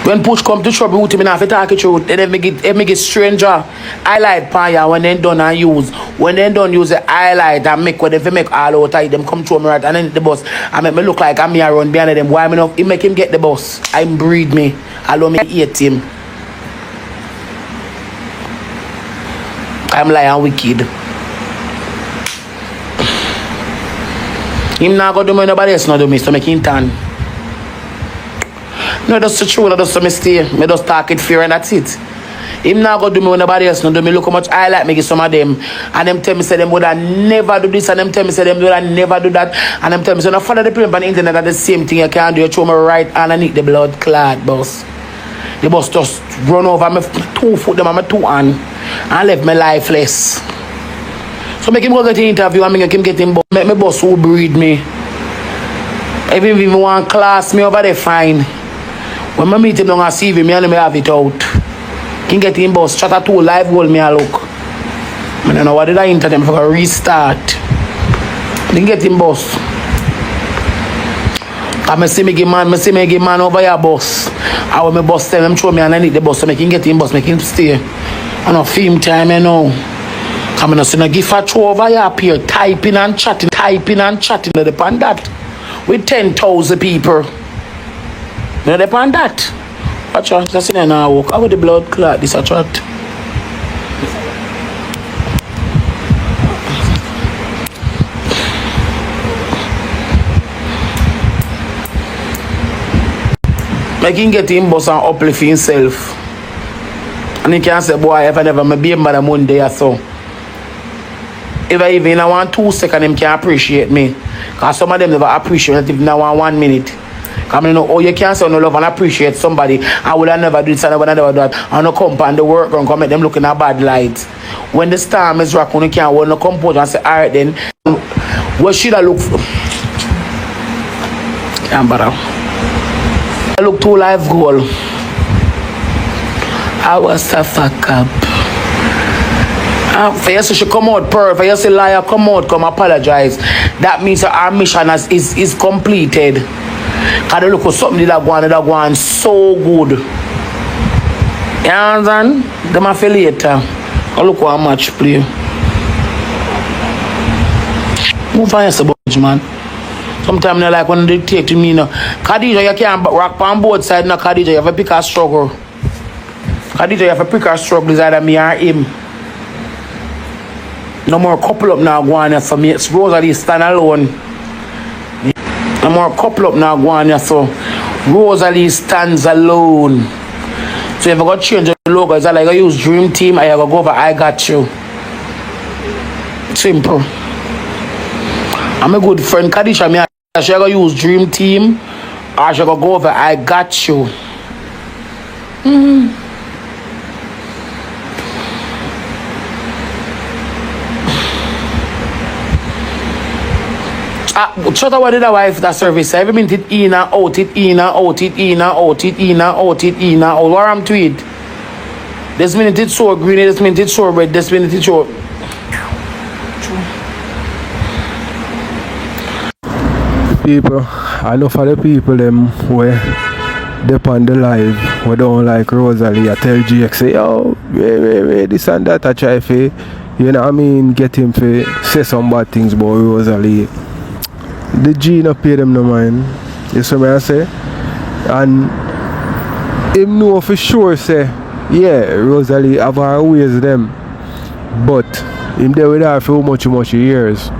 When push come to trouble with him, I have to talk it truth. Then if me get stranger highlight pan ya when they done and use. When they done use the highlight and make when they make all out of them come through me right and then the boss. I make me look like I'm here run behind them. Why me not? It make him get the boss. I breed me. Allow me eat him. I'm lying wicked. Him not go do me, nobody else not do me, so make him turn. No, that's the truth, that's the mistake. Me just talk it fair and that's it. Him not go do me when nobody else not do me. Look how much I like me get some of them. And them tell me say them would never do this and them tell me say them would never do that. And them tell me say no follow the people on the internet that the same thing you can't do. You throw me right and I need the blood clot, boss. The boss just run over me 2 foot them and my 2 hand and left me lifeless. So make him go get the interview and make him get him make me boss who breed me. Even if he want class me over there fine. When I meet him down and see him, I have it out. Can get him boss, chatter 2 live goal me a look. I don't know what did I enter them for a restart. Can get him boss. I see me give man over your boss. I will my boss tell him show me and I need the boss so I can get him boss, make him stay. I know film time I know. I'm not saying give a throw over your appear, typing and chatting upon that. With 10,000 people. You depend that. Watch out, just in now walk. How with the blood clot, this a chat. Make him get him boss and uplift himself. And he can say, boy, if I never my baby mother Monday or so. If I even I want 2 seconds, him can appreciate me. Because some of them never appreciate it even I want 1 minute. Because I know, oh, you can't say no love and appreciate somebody. I would have never do this and I would have never do that. I don't come and the work and come make them look in a bad light. When the storm is rocking, you can't hold no composure and say, all right then, what should I look for? I look to life goal. I was a fuck up. For you to come out pearl, for you to liar, come out, come apologize. That means our mission is completed. Because they look for something that go on so good. You understand? Them affiliator. I look how much play. Move on yourself, man. Sometimes I like when they take to me, you know. Khadija, you can't rock on both sides, no, Khadija, you have to pick a struggle. Khadija, you have to pick a struggle, is either me or him. No more couple up now, go on here, so me, it's Rosalie stand alone. No more couple up now, go on here, so Rosalie stands alone. So if I got change the logo, it's like I use Dream Team, I have to go over I Got You. Simple. I'm a good friend, Khadija, me, I should go use Dream Team, or I should go over I Got You. Shut up, what did the wife that service? Every minute it in and out, it in and out, it in and out, it in and out, it in and out. What am I to it? This minute it's so green, this minute it's so red, this minute it's so. People, I know for the people them where depend the live, we don't like Rosalie. I tell GX say, yo, wait, this and that I try for, you know what I mean, get him for say some bad things about Rosalie. The G no pay them no mind. You see what I say? And him know for sure say, yeah, Rosalie have her ways them. But him there with her for much years.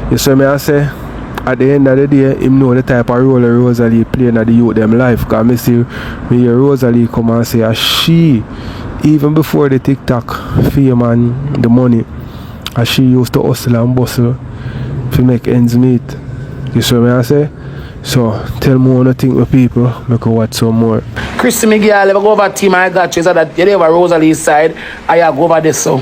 You see what I say? At the end of the day, him know the type of role Rosalie playing at the youth them life. Cause me see me hear Rosalie come and say she, even before the TikTok fame and the money, as she used to hustle and bustle to make ends meet. You see what I say? So tell me what you think with people, make you watch some more. Christy Miguel, if I go over team I Got You, so that you never Rosalie's side, I go over this so.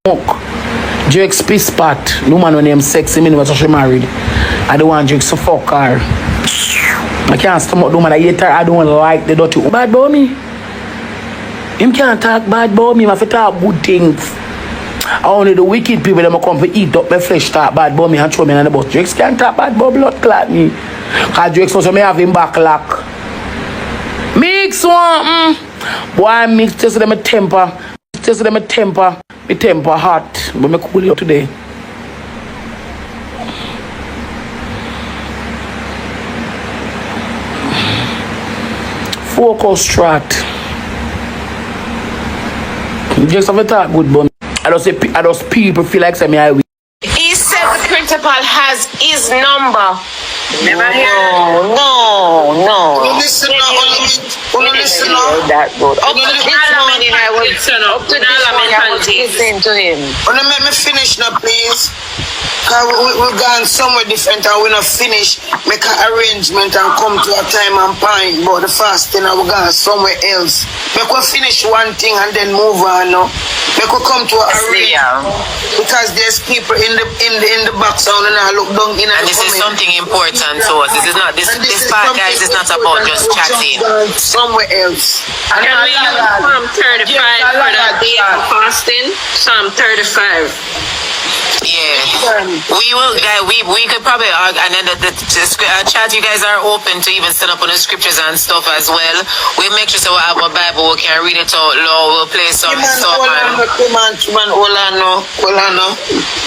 Drake's piss spot. No man when him sexy me was she married. I don't want Drake to fuck her. I can't stomach the woman. I hate her. I don't like the dirty bad about me. Him can't talk bad about me. I have to talk good things. Only the wicked people that come to eat up my flesh talk bad about me and throw me on the bus. Drake can't talk bad about blood clot me. Because Drake knows me have him back lock. Mix one. Boy, mix just them a temper. Just them a temper. My temper hot. But me cool you today. Focus strat. Just have a talk good bun. I just people feel like say me I will. He said the principal has his number. Never hear. No. Listen now. That good. Up to this morning I was listening to him. Wanna make me finish now, please? Cause we're going somewhere different and we're not finish. Make an arrangement and come to a time and point. But the fasting and we're going somewhere else. Make we finish one thing and then move on. No? Make we come to a arrangement. Because there's people in the back sound and I look down in. And this is something important to us. This is not this part, guys. Is not about just chatting. Somewhere else. Can we use Psalm 35 for that day of fasting? Psalm 35. Yeah, we will, guys. We could probably, and then the chat. You guys are open to even set up on the scriptures and stuff as well. We'll make sure so we have a Bible. We can read it out loud. We'll play some stuff. Hold on.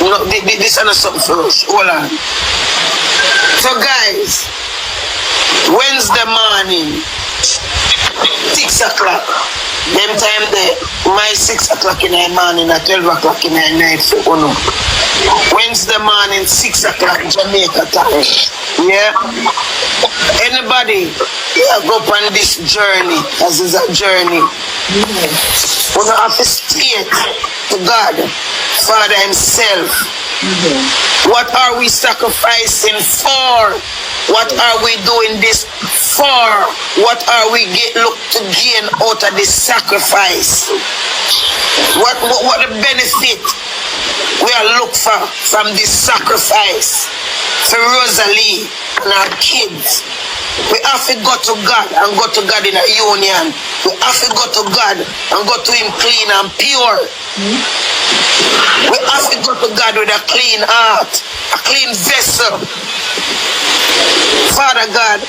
No, this is something first. Hold on. So, guys, Wednesday morning, 6 o'clock. Them time there, my 6 o'clock in the morning at 12 o'clock in the night for Uno. Wednesday morning, 6 o'clock, Jamaica time. Yeah? Anybody go on this journey, as is a journey. We have to state to God, Father himself. What are we sacrificing for? What are we doing this for? What are we look to gain out of this sacrifice? What the benefit we are look for from this sacrifice for Rosealee and our kids? We have to go to God and go to God in a union. We have to go to God and go to him clean and pure. We have to go to God with a clean heart, a clean vessel. Father God,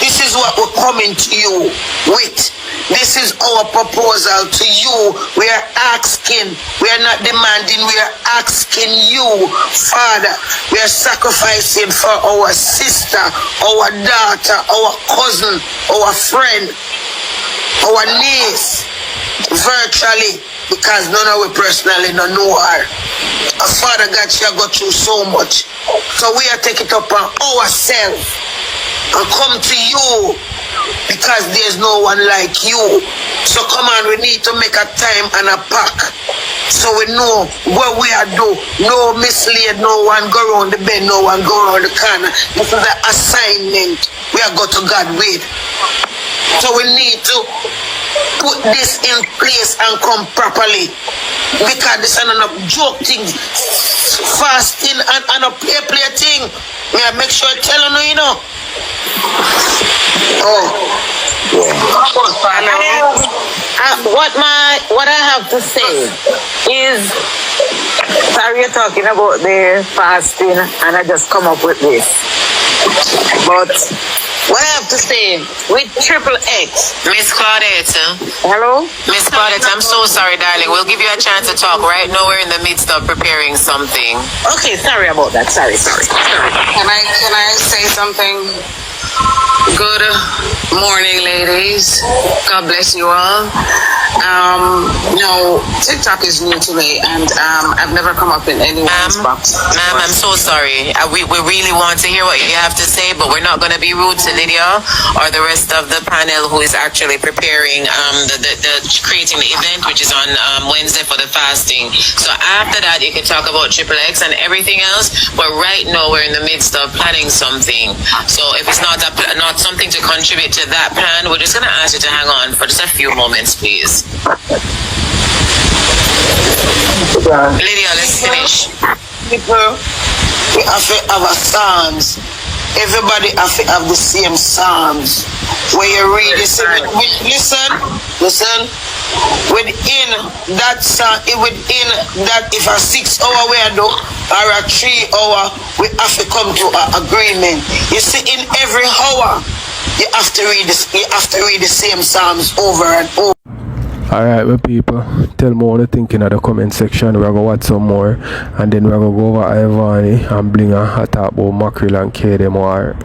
this is what we're coming to you with. This is our proposal to you. We are asking, we are not demanding, we are asking you, Father. We are sacrificing for our sister, our daughter, our cousin, our friend, our niece, virtually, because none of we personally don't know her. Father God, she has got through so much. So we are taking it upon ourselves and come to you because there's no one like you. So come on, we need to make a time and a pack so we know what we are doing. No mislead, no one go around the bend, no one go around the corner. This is the assignment we are going to God with. So we need to put this in place and come properly, because this is not a joke thing, fasting and a play thing. May I make sure I tell you, you know. What I have to say is, sorry, you're talking about the fasting and I just come up with this, but what I have to say with triple X. Miss Claudette. Hello? Miss Claudette, I'm so sorry, darling. We'll give you a chance to talk. Right now we're in the midst of preparing something. Okay, sorry about that. Sorry. Can I say something? Good morning, ladies. God bless you all. No, TikTok is new to me, and I've never come up in anyone's box. Ma'am, I'm so sorry. We really want to hear what you have to say, but we're not going to be rude to Lydia or the rest of the panel who is actually preparing the creating the event, which is on Wednesday for the fasting. So after that, you can talk about Triple X and everything else, but right now we're in the midst of planning something. So if it's not something to contribute to that plan, we're just going to ask you to hang on for just a few moments, please. Lydia, let's finish. People, we have to have a psalms. Everybody have to have the same psalms. Where you read the same. Listen. Within that psalm, within that, if a 6 hour we do or a 3 hour, we have to come to an agreement. You see, in every hour, you have to read this. You have to read the same psalms over and over. Alright, well, people, tell me what you think in the comment section. We're going to watch some more, and then we're going to go over Ivany and Blinga and talk about Mackerel and Jayden more.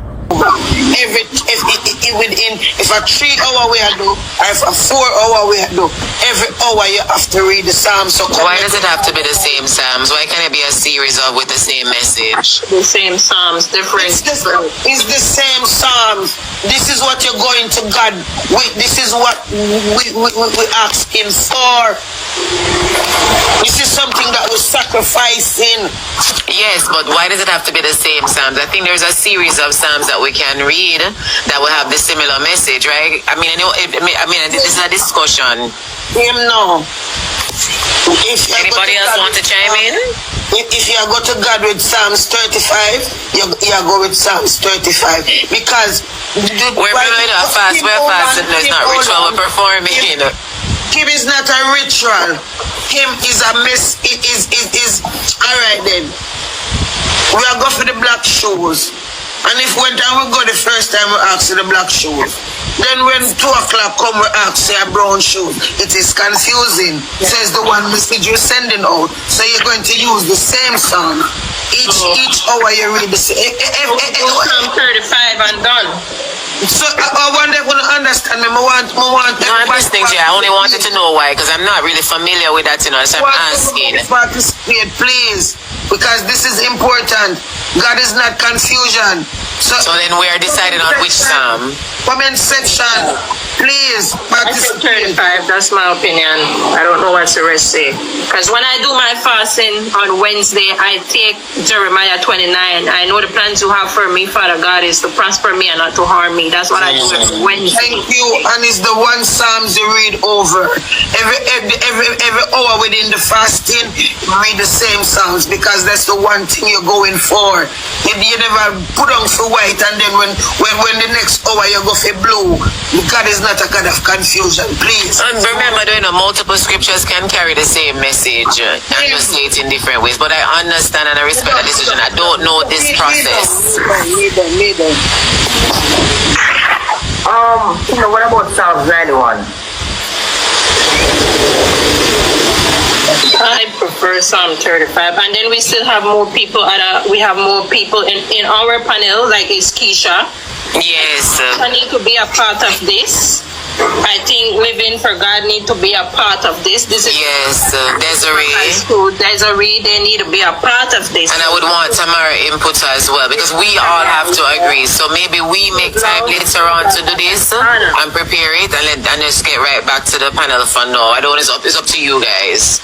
If a 3 hour we do, or if a 4 hour we do, every hour you have to read the psalms. So why does it have to be the same psalms? Why can't it be a series of with the same message? The same psalms, different. It's the same psalms. This is what you're going to God with. This is what we ask Him for. This is something that we're sacrificing. Yes, but why does it have to be the same psalms? I think there's a series of psalms that we can read that will have the similar message, right? I mean, this is a discussion. No. Anybody else want to chime in? If you go to God with Psalms 35, you go with Psalms 35 because we're doing a fast. We're fasting. It's not ritual. We're performing. Him is not a ritual. Him is a mess. Is all right then. We are going for the black shoes. And if one time we go the first time we ask for the black shoes, then when 2 o'clock come we ask for a brown shoe. It is confusing. Says the one message you're sending out. So you're going to use the same song. Each hour you read the same. I'm 35 and done. So I wonder if you understand me. I want listening to you. I only wanted to know why, because I'm not really familiar with that, you know. So I'm asking. Participate, please, because this is important. God is not confusion. So then we are deciding on which psalm. Comment section, please participate. 35. That's my opinion. I don't know what the rest say. Because when I do my fasting on Wednesday, I take Jeremiah 29. I know the plans you have for me, Father God, is to prosper me and not to harm me. That's what I do on Wednesday. Thank you. And it's the one Psalms you read over. Every hour within the fasting, you read the same Psalms because that's the one thing you're going for. You never put on for white and then when the next hour you go for blue. God is not a God of confusion, please. And remember, multiple scriptures can carry the same message and just say it in different ways. But I understand and I respect the decision. I don't know this process. Neither. What about Psalms 91? I prefer Psalm 35, and then we still have more people we have more people in our panel, like is Keisha. Yes. I need to be a part of this. I think Living for God need to be a part of this. This is Desiree, they need to be a part of this. And I would want Tamara input as well, because we all have to agree. So maybe we make time later on to do this and prepare it and just get right back to the panel for now. It's up to you guys.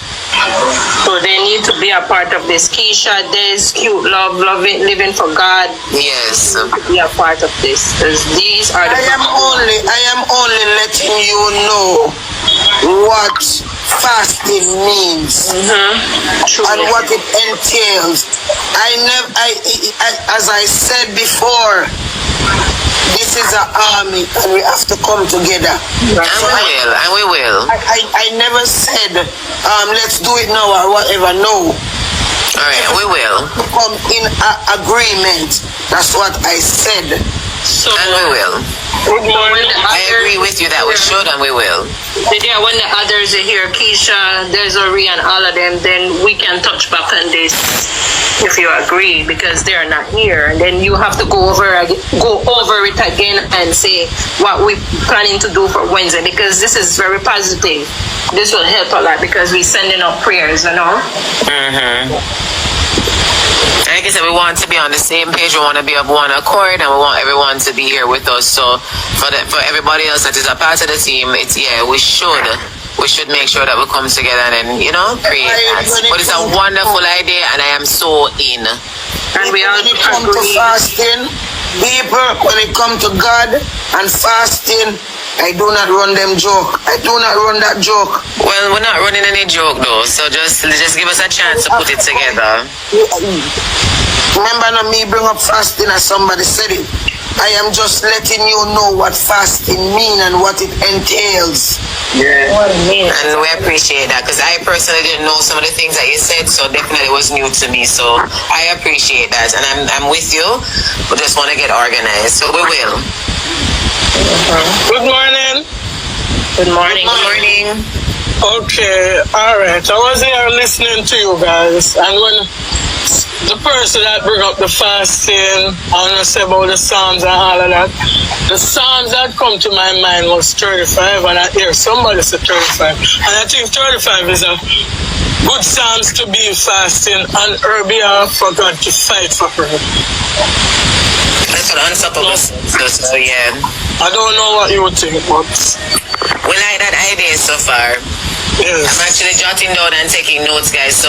So they need to be a part of this. Keisha, Des, Cute Love, Living for God. Yes. Be a part of this. Because these are the I am only letting you know what fasting means and what it entails. As I said before, this is an army and we have to come together. And we will. I never said let's do it now or whatever. No. Alright, we will. Come in agreement. That's what I said. So, and we will. I agree with you that we should and we will. Yeah, when the others are here, Keisha, Desiree, and all of them, then we can touch back on this if you agree, because they're not here. And then you have to go over it again and say what we're planning to do for Wednesday, because this is very positive. This will help a lot because we're sending out prayers, you know? Like I said, we want to be on the same page. We want to be of one accord, and we want everyone to be here with us. So for everybody else that is a part of the team, we should make sure that we come together and create that. But it's a wonderful idea, and I am so in. And we all agree. When it comes to fasting, people, when it comes to God and fasting, I do not run them joke. I do not run that joke. Well, we're not running any joke though, so just give us a chance to put it together. Remember now me bring up fasting as somebody said it. I am just letting you know what fasting mean and what it entails. Yeah. And we appreciate that because I personally didn't know some of the things that you said, so definitely was new to me. So I appreciate that, and I'm with you. We just want to get organized, so we will. Good morning. Good morning. Good morning. Okay, all right. I was here listening to you guys, and when the person that bring up the fasting and I say about the Psalms and all of that, the Psalms that come to my mind was 35, and I hear somebody say 35, and I think 35 is a good Psalms to be fasting on her behalf for God to fight for her. That's an unstoppable. So yeah. I don't know what you would think, but we like that idea so far. Yes. I'm actually jotting down and taking notes, guys. So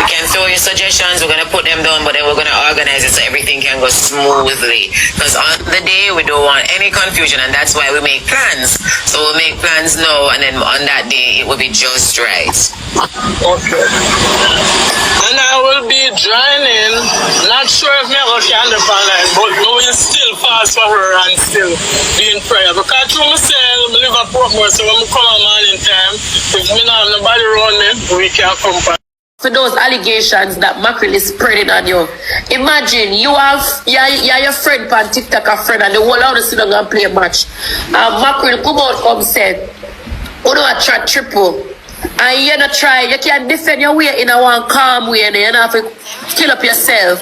you can throw your suggestions. We're gonna put them down, but then we're gonna organize it so everything can go smoothly. Because on the day we don't want any confusion, and that's why we make plans. So we'll make plans now, and then on that day it will be just right. Okay. And I will be joining. Not sure if me can the line, but we will still fast for her and still be in prayer. Because through myself, I live at Portmore, so when I come on morning time, if me not have nobody around me, we can come back. For those allegations that Mackerel is spreading on you, imagine you have your friend on TikTok, a friend, and the whole house sit down and play a match. Mackerel come out, come said, "You know, I try triple." And you not try, you can defend your way in a one calm way, and you don't have to kill up yourself.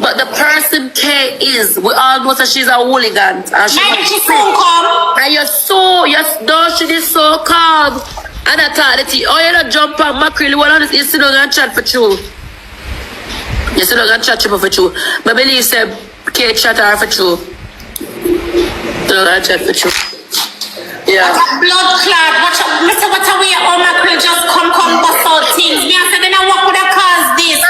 But the person K is, we all know that she's a hooligan. And she's so calm. And she is so calm. And I thought that you don't jump on Mackerel, you sit down and chat for true. You sit down and chat for true. But I believe say K chat her for true. You don't chat for true. Yeah. What a blood clot. Mr. What a way all Mackerel just come bust out things. Me I said then what could have caused this?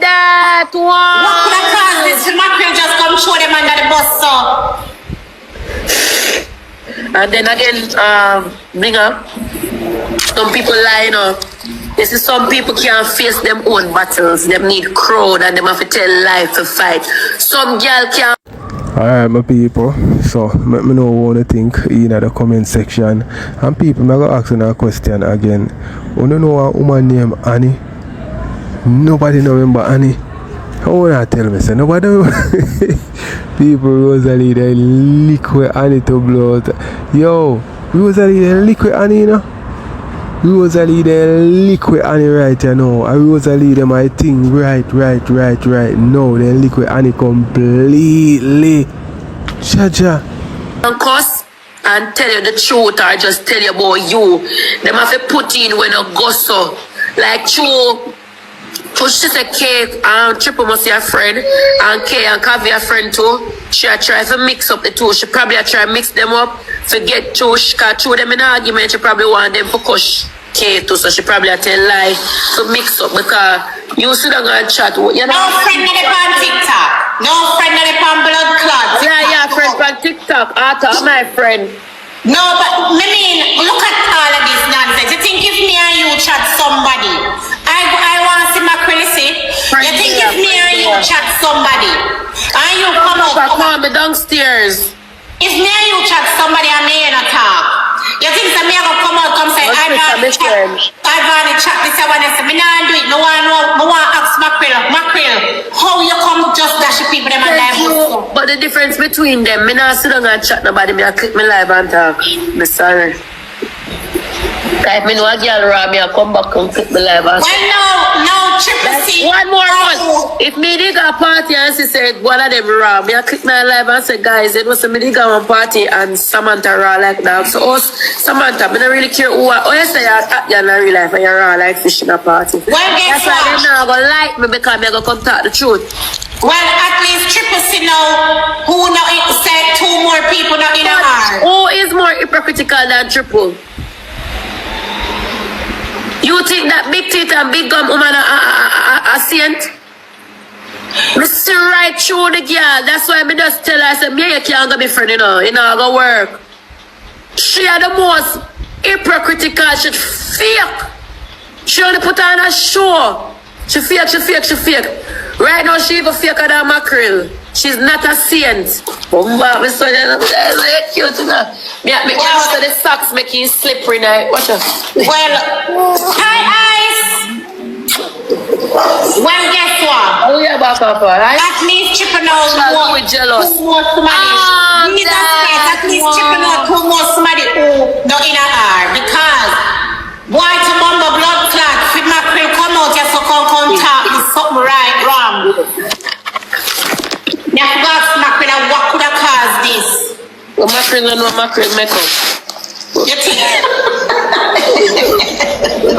That one. What could have caused this? Mackerel just come show them under the bus so. And then again, blinga. Some people lie, you know. This is some people can't face them own battles. Them need crowd and them have to tell life to fight. Some girl can't. Alright, my people, so let me know what you think in the comment section. And people, I'm going to ask you a question again. You don't know a woman named Annie? Nobody know remember Annie? How want to tell me, so nobody know? People, Rosealee, they liquid Annie to blood. Yo, Rosealee, they liquid Annie, you know? Rosealee, they liquid Annie right, you know. And Rosealee, them I think right. No, they liquid Annie completely. Chacha. And cuss and tell you the truth or just tell you about you. Them have to put in when you go so. Like true. She said K Triple must be a friend and K and Kavi a friend too. She try to mix up the two. She probably try to mix them up. Forget two. She can throw them in an argument. She probably want them to cuss K too. So she probably tell lie to mix up because you sit down and chat. You know? No friend of the on TikTok. No friend of the on blood clot. Yeah, friend on TikTok. Arthur, my friend. No, but I mean, look at all of this nonsense. You think if me and you chat somebody, I want to see Mackerel see? You think if me and you chat somebody, and you come out, me downstairs. If me and you chat somebody and me in a talk, you think that me I go come out, come say, I want to chat this, I want to say, me not do it, no one know, I want to ask Mackerel, how you come just dash people them and live? But the difference between them, me not sit down and chat nobody, me I click me live and talk. Me sorry. Like me know a girl rob me, I come back and click me live and well, no, Triple C. One more one. If me dig a party and she said one of them raw, me I click my live and say, guys, it was a me dig a one party and Samantha raw like that. So us, Samantha, me don't really care who you say you're in real life and you're raw like fish in a party. Well, guess that's why they not gonna like me because me gonna come talk the truth. Well, at least Triple C know who not said two more people not in a heart. Who is more hypocritical than Triple? You think that big teeth and big gum woman a saint? Me see right through the girl. That's why me just tell her, I say, me you can't go be friend, you know. You know, go work. She are the most hypocritical. She fake. She only put on a show. She fake. Right now she even faker than Mackerel. She's not a saint. Oh, my son, that's cute enough. Me also the socks making slippery now. Watch out. Well, hi, Ice. Well, guess what? Oh, yeah, Papa. At least chipping out more. With jealous. Two more somebody. At least chipping out two more somebody who not in a R. Because why to mumble blood clot? If Mackerel come out, just so come talk. Is something right wrong? Now, Mackerel, what could have caused this? Well, Mackerel and Mackerel make up. You think?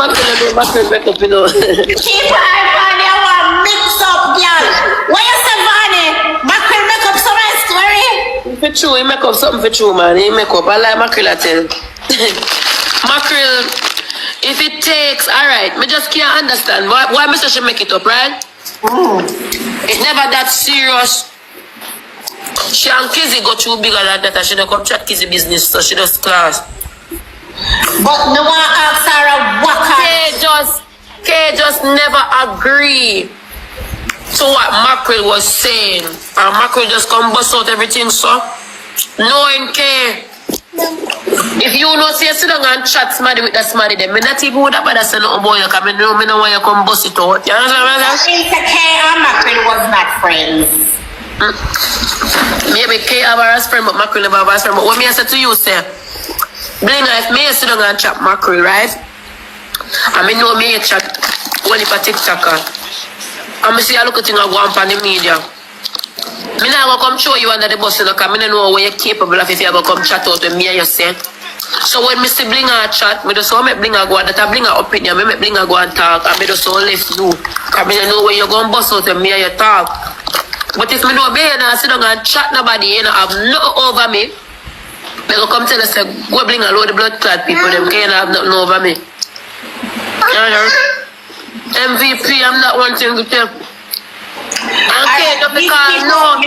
Mackerel make up, you know. Keep Ivany, I want mix up, girl. Why you say Vany? Mackerel make up some story? For true, he make up something for true, man. He make up. I like Mackerel, I tell. Mackerel, if it takes, alright, me just can't understand. Why Mr. should make it up, right? It's never that serious. She and Kizzy go too bigger than that, and she don't come chat Kizzy business, so she just class. But no one asks her a waka. Kay just never agree to what Mackerel was saying. And Mackerel just come bust out everything, so. Knowing Kay. If you know, say, sit down and chat somebody with that somebody, then me not even would have bother say nothing about you, because me know why you come bust it out. You understand what I'm saying? Kay and Mackerel was not friends. Maybe Kay have a friend, but Mackerel never have a friend. But what me I say to you, say, Blinga, if me sit down and chat Mackerel, right? And me know me chat only for TikToker. And me see a look at thing I go on the media. Me not gonna come show you under the bus, because I know where you're capable of if you ever come chat out with me and you say. So when me see Blinga chat, me just so make Blinga go and that a Blinga opinion, me make Blinga go and talk, and me just so left you. Because me know where you're going to bust out with me and you talk. But if me know me and I sit down and chat nobody, you know, have nothing over me, they go come tell us, say, go Blinga load the blood clot people, them can't have nothing over me. You know? MVP, I'm not one thing to tell. Okay, just because no, I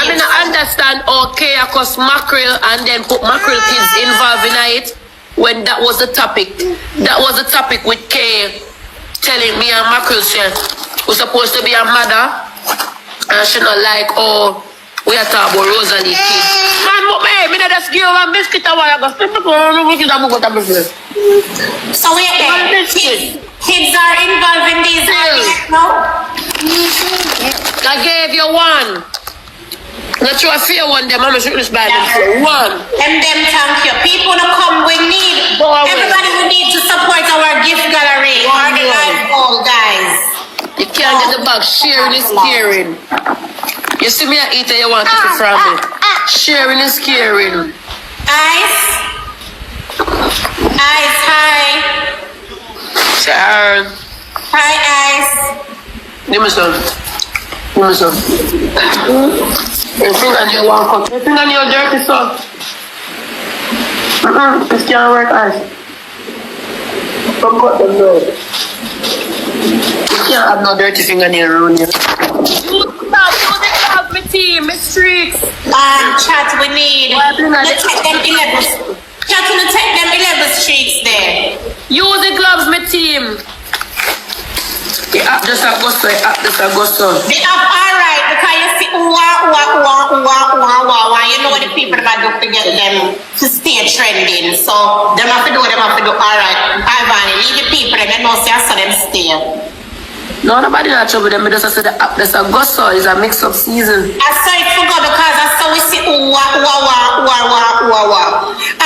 mean I understand okay, cause Mackerel and then put Mackerel kids involved in it when that was the topic. That was the topic with Kay telling me and Mackerel said we're supposed to be a mother and she not like we are talking about rosealee kids. Man, me not just give her a biscuit a while ago. So kids are involved in these no? I gave you one. Not sure I fear one them. I'm shoot this by them. One. Them thank you. People to come we need. Everybody we need to support our gift gallery. Or the live ball, guys. You can't get the bag. Sharing is caring. You see me I eat and you want to eat from me. Sharing is caring. Ice, hi. Sharon. Hi, Ice. Give me some. Your fingernail won't cut. Your fingernail dirty, so. This can't work, Ice. Don't cut them down. You can't have no dirty fingernail around here. Stop, me team, me streaks. Chat, we need. Let's take them 11. Chat, we take them 11 streaks there. Use the gloves, my team. The app just a go so. The app, alright, because you see, you know what the people about do to get them to stay trending. So, them have to do, alright. Ivany, leave the people and then know say I saw them stay. No, nobody not trouble them, but just I said the app, that's a go so, it's a mix up season. I saw it for God because I saw we see And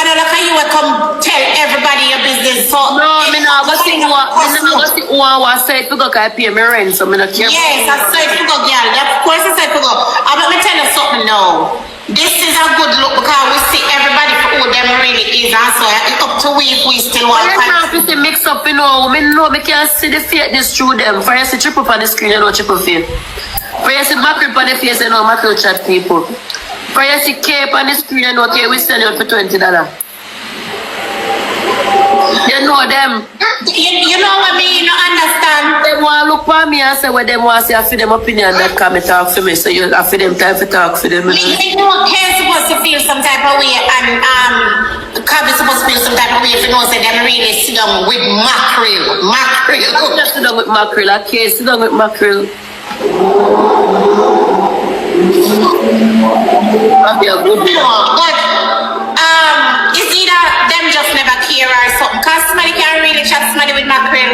I look at you and come tell everybody your business. So no, I not go see who I say for go can pay me rent, so I not care. Yes, I saw it for go, girl. Of course I said for go. But let me tell you something now. This is a good look because we see everybody for who them really is, and so it's up to we if we still want to mix up, you know. Me can't see the fakeness through them. For you see triple on the screen, you know triple fake. For you see Mackerel on the face, you know Mackerel chat people. For you see cape on the screen, you know okay, we sell it for $20. You know them. You know what I mean? You understand They want to look for me and say what they want to say. I feel them opinion that come and talk for me. So you I feel them time for talk for them. You know, Ken's supposed to feel some type of way, and Kavi's supposed to feel some type of way if you know say them really sit down with mackerel. Mackerel. I'm not sit down with mackerel. I can't sit down with mackerel. That'd be a good one. But it's either them just never care or something. Cause somebody can really chat somebody with mackerel.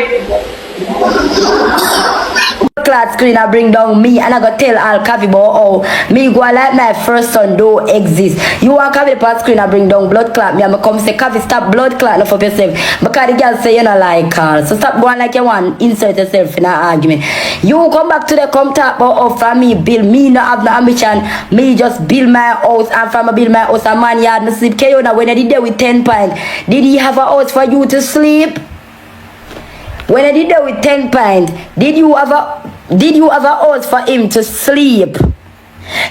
Clad screen I bring down me and I go tell all Kavi about how me go like my first son don't exist. You want Kavi the screen I bring down blood clot me and I come say Kavi stop blood clot no for yourself because the girl say you know like Carl. So stop going like you want insert yourself in an argument. You come back to the come talk about how for me build me no have no ambition. Me just build my house and from I build my house a man yard no sleep. Kayona when I did there with 10 pints did he have a house for you to sleep? When I did that with 10 pints, did you have a house for him to sleep?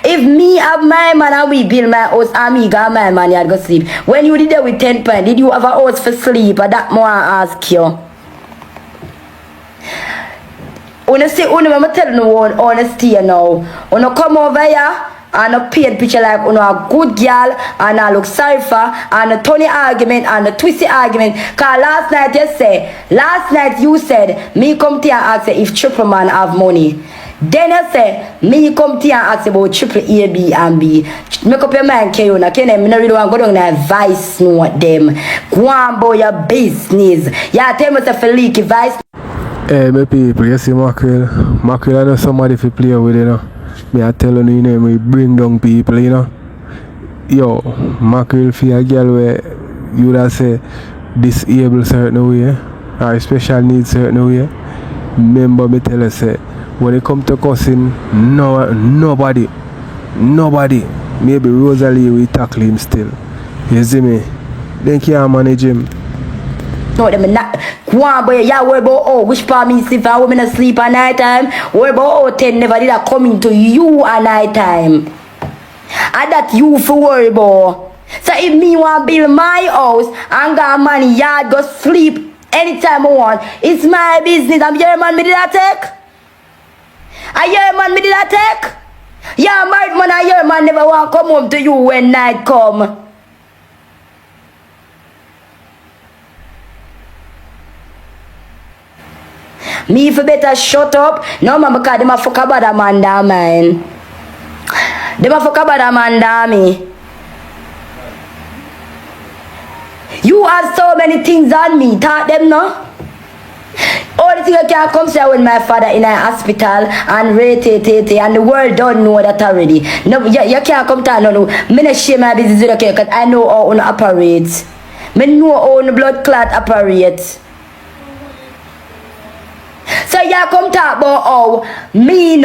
If me have my man and we build my house and me got my man yard go sleep. When you did that with 10 pints, did you have a house for sleep? Or that more I ask you. When I say, I'm telling you one honesty now. When I come over here, and a paint picture like a good girl and I look sorry for and a Tony argument and a twisty argument. Cause last night you said me come to you and ask if triple man have money. Then I say me come to you and ask about triple A, B and B. Make up your mind, Kayona. Can I really want to go down and advice note them. Go on boy your business. Yeah, tell me if you leak advice. Hey my people, you see Mackerel. Mackerel I know somebody to play with, you know. Me I tell you, we bring down people, you know. Yo, Mackerel for a girl where you would say disabled certain way or special needs certain way. Remember me tell you say when it come to cussing, nobody, maybe Rosealee will tackle him still. You see me? They can't manage him. No, them not. Go on, boy. Yeah, worry about which part me sleep and women asleep at night time. Worry about 10 never did I come into you at night time. And that you for worry about. So if me want build my house and got money yard go sleep anytime I want, it's my business. I'm your man me did I take? I your man me did I take? Yeah, married man I your man never want come home to you when night come. Me if you better shut up. No man because them a fuck about a man down mine. Them a fuck about a man down me. You have so many things on me. Talk them no. Only thing I can come say when my father in a hospital and rate and the world don't know that already. No, you can't come to no. Me not share my business with you because I know how on operates. Me know how on blood clot operates. So you come talk about how me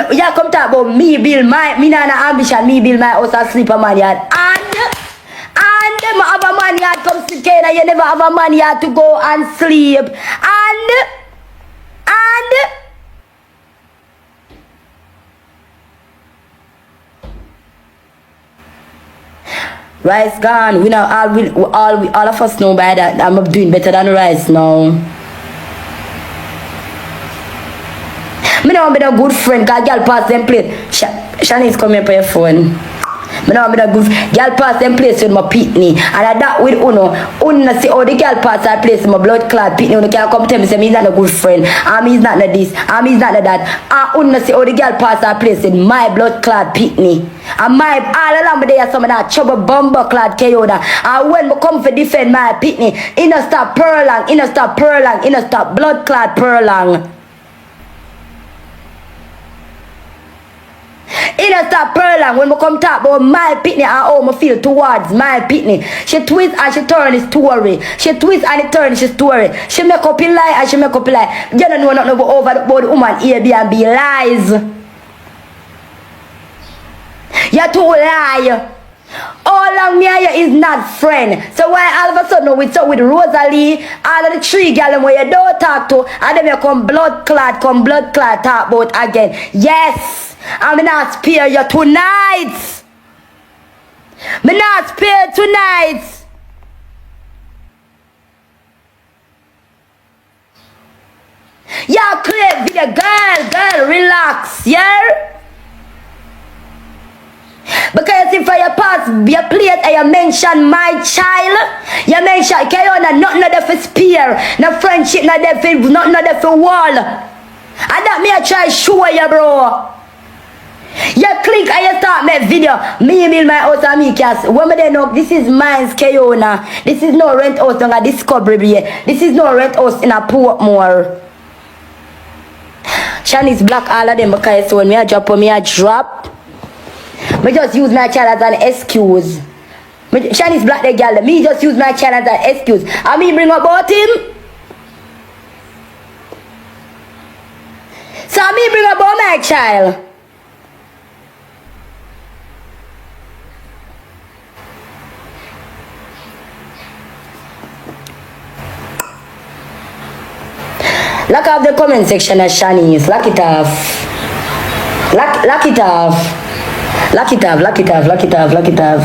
build my me not an ambition, me build my house and sleep a man yard. And them have a man yard come sit here and you never have a man yard to go and sleep. And rice gone. We know all of us know by that. I'm doing better than rice now. Me know I'm a good friend, cause girl pass them plate. Shanice come here for your phone. Me know I'm a good girl pass them place with my pitney. And I that with Uno see how the girl pass that place with my blood clot pitney. Uno can come tell me say me is not a good friend. He's not a this, he's not a that. And Uno see how the girl pass that place with my blood clot pitney. And my all along me there some of that trouble bumper clad Kayona. And when me come for defend my pitney, he no stop purlang, he no stop blood clot purlang. It don't stop purlang when we come talk about my pitney and how I feel towards my pitney. She twist and she turn his story. She twist and it turn his story. She make up a lie and she make up a lie. You don't know nothing about the woman A, B and B lies. You too lie. All along me and you is not friend. So why all of a sudden with Rosealee, all of the three girls where you don't talk to, and then you come blood clot talk about again. Yes. I'm not spare you tonight. Me not spare tonight. Yeah, clear video. Girl, relax. Yeah? Because if I pass your plate and you mention my child, you mention Kayona, nothing of that for spear, no friendship, nothing of that for wall. And that me I try show you, bro. You click and you start my video. Me build my house and me cast. When me they know this is mine's Kayona. This is no rent house in a Discovery Bay. This is no rent house in a Portmore. Shani's black all of them because when me I drop on me I drop. Me just use my child as an excuse. Shani's black the girl. Me just use my child as an excuse. And me bring up about him. So me bring up about my child. Lock off the comment section of Shani's. Lock it off. Lock it off. Lock it off, lock it off, lock it off, lock it off.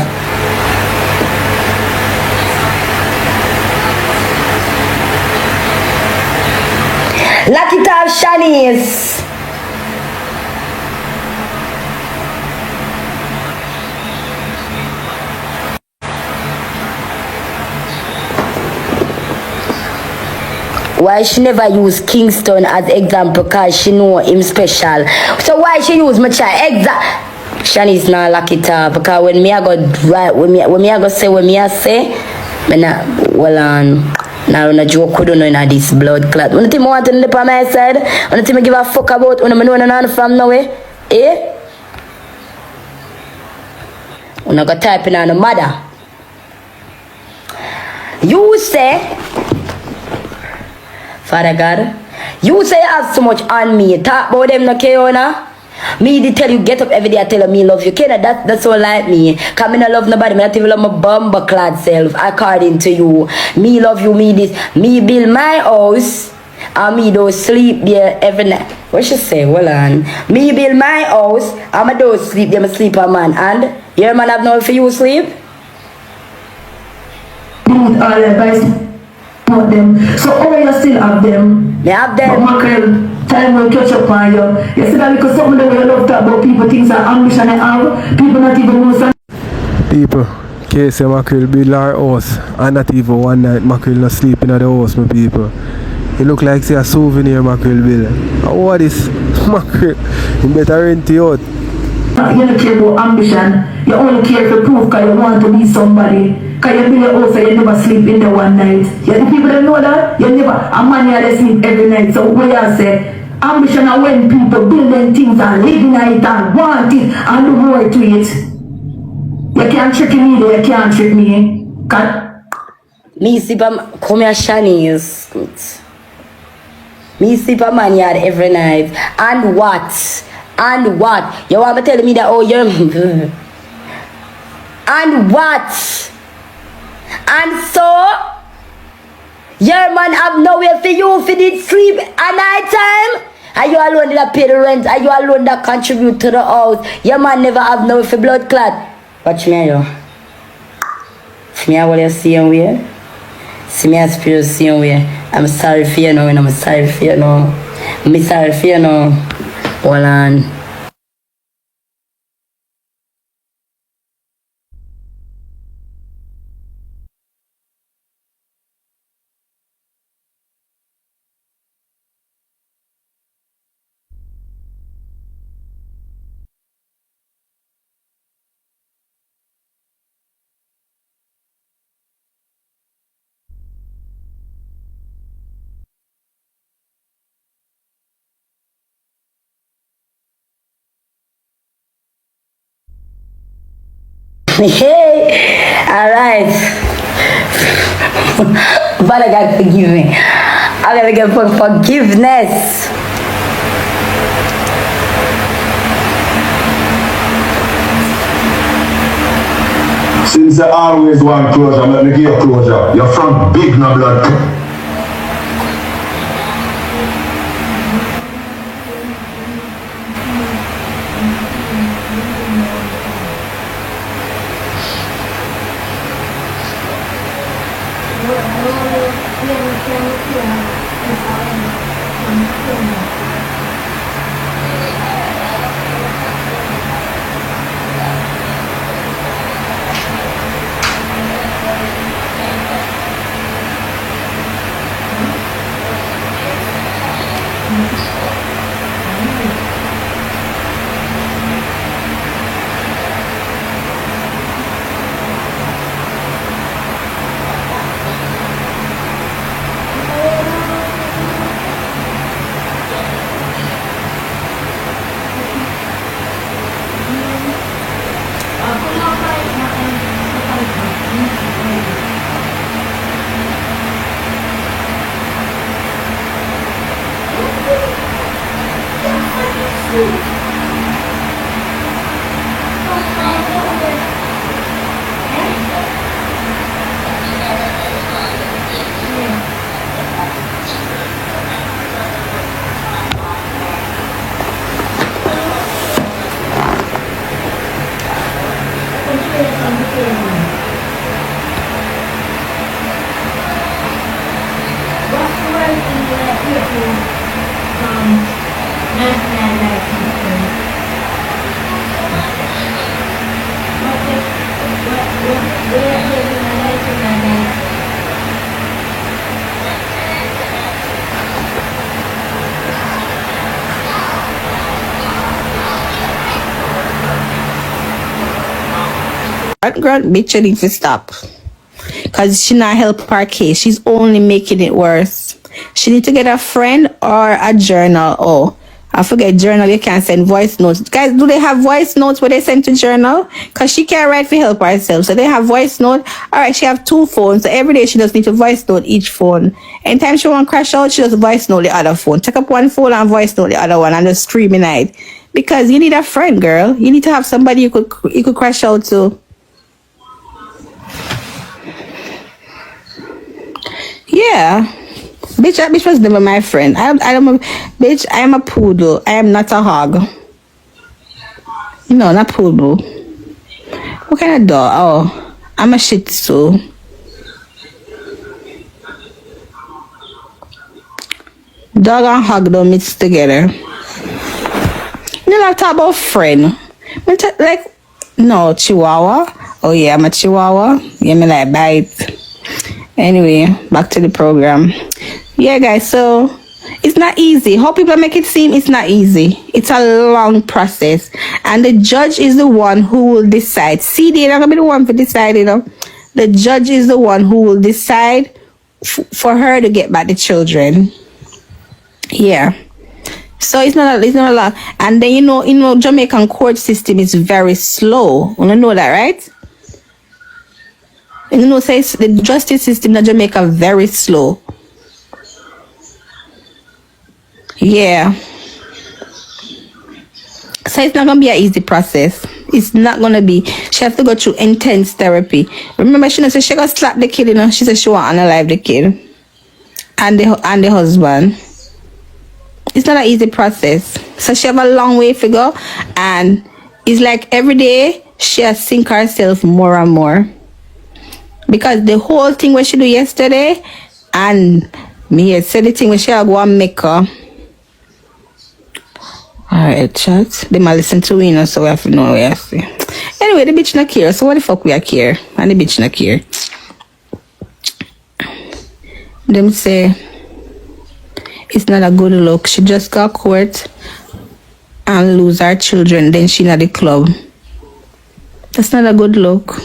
Lock it off, Shanice. Why she never use Kingston as example? Because she know him special. So why she use my child? Shani's not lock it up because when me I go right when me I go say what me I say, me not well on. Now when a joke could know in this blood clot. When the team want to live on my side, when the team give a fuck about when I know none from nowhere, eh? When I go typing on the mother. You say, Father God, you say you have so much on me. Talk about them no Kayona. Me did tell you get up every day I tell me love you. Kayona, that's all like me. Cause me not love nobody. Me not even love my bumper clad self. According to you. Me love you, me this. Me build my house. And me don't sleep there every night. What she say? Hold on. Me build my house. And I don't sleep there. I sleep a man. And your man have no for you sleep? All advice about them. So all you still have them. They have them. But Mackerel, time will catch up on you. You see that because some of them will love talk about people things that ambition they have. People not even know some. People, case Mackerel build our house and not even one night Mackerel not sleeping at the house, my people. It look like say a souvenir Mackerel build. And what is Mackerel? You better rent it out. You don't care about ambition. You only care for proof because you want to be somebody. Because you build your house and you never sleep in there one night. You the people that know that? You never, a man here sleep every night. So what you say? Ambition are when people building things and living it and want it and do more to it. You can't trick me there, you can't trick me. Me sleep come here Shani's. Me sleep a man yard every night. And what? And what? You want to tell me that oh you're and what? And so your man have nowhere for you for the sleep at night time? Are you alone that pay the rent? Are you alone that contribute to the house? Your man never have nowhere for blood clot. Watch me yo. See me what you see and where? See me as spirit see and where? I'm sorry for you now and I'm sorry for you now. I'm sorry for you now. Hold on. Hey, alright. Father God, forgive me. I'm gonna get for forgiveness. Since I always want closure, let me give you closure. You're from big no blood. Yeah. Grant bitch, you need to stop. Because she not help her case. She's only making it worse. She need to get a friend or a journal. Oh, I forget journal. You can send voice notes. Guys, do they have voice notes where they send to journal? Because she can't write for help herself. So they have voice note. All right, she have 2 phones. So every day she just need to voice note each phone. Anytime she want to crash out, she just voice note the other phone. Take up one phone and voice note the other one and just screaming at it. Because you need a friend, girl. You need to have somebody you could crash out to. Yeah, bitch, that bitch was never my friend. Bitch, I am a poodle. I am not a hog. No, not poodle. What kind of dog? Oh, I'm a shih tzu. Dog and hog don't mix together. You know, talk about friend. Like, no, chihuahua. Oh yeah, I'm a chihuahua. Yeah, me like bite. Anyway, back to the program. Yeah, guys, so it's not easy. How people make it seem it's not easy. It's a long process. And the judge is the one who will decide. See, they're not going to be the one for decide, you know. The judge is the one who will decide for her to get back the children. Yeah. So it's not a lot. And then, you know, Jamaican court system is very slow. You know that, right? You know, says the justice system in Jamaica very slow. Yeah. So it's not gonna be an easy process. It's not gonna be. She has to go through intense therapy. Remember, she said she gonna slap the kid. You know, she said she want to unalive the kid and the husband. It's not an easy process. So she have a long way to go, and it's like every day she has sink herself more and more. Because the whole thing what she do yesterday, and me had said the thing when she go and make her. Alright, chat. They might listen to me, you know, so we have to know what we have to say. Anyway, the bitch not care, so what the fuck we are care? And the bitch not care. Them say it's not a good look. She just got court and lose her children, then she not the club. That's not a good look.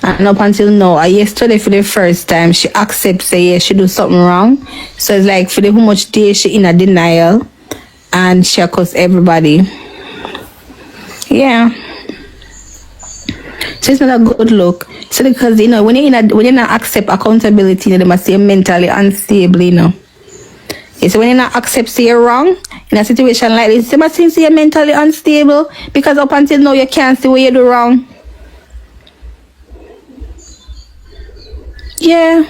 And up until now, yesterday for the first time, she accepts say yeah, she do something wrong. So it's like for the how much day she in a denial and she accuse everybody. Yeah. So it's not a good look. So because you know when you not accept accountability, they must say mentally unstable, you know. Yeah, so when you not accept say you're wrong in a situation like this, they must say you're mentally unstable because up until now you can't see what you do wrong. Yeah.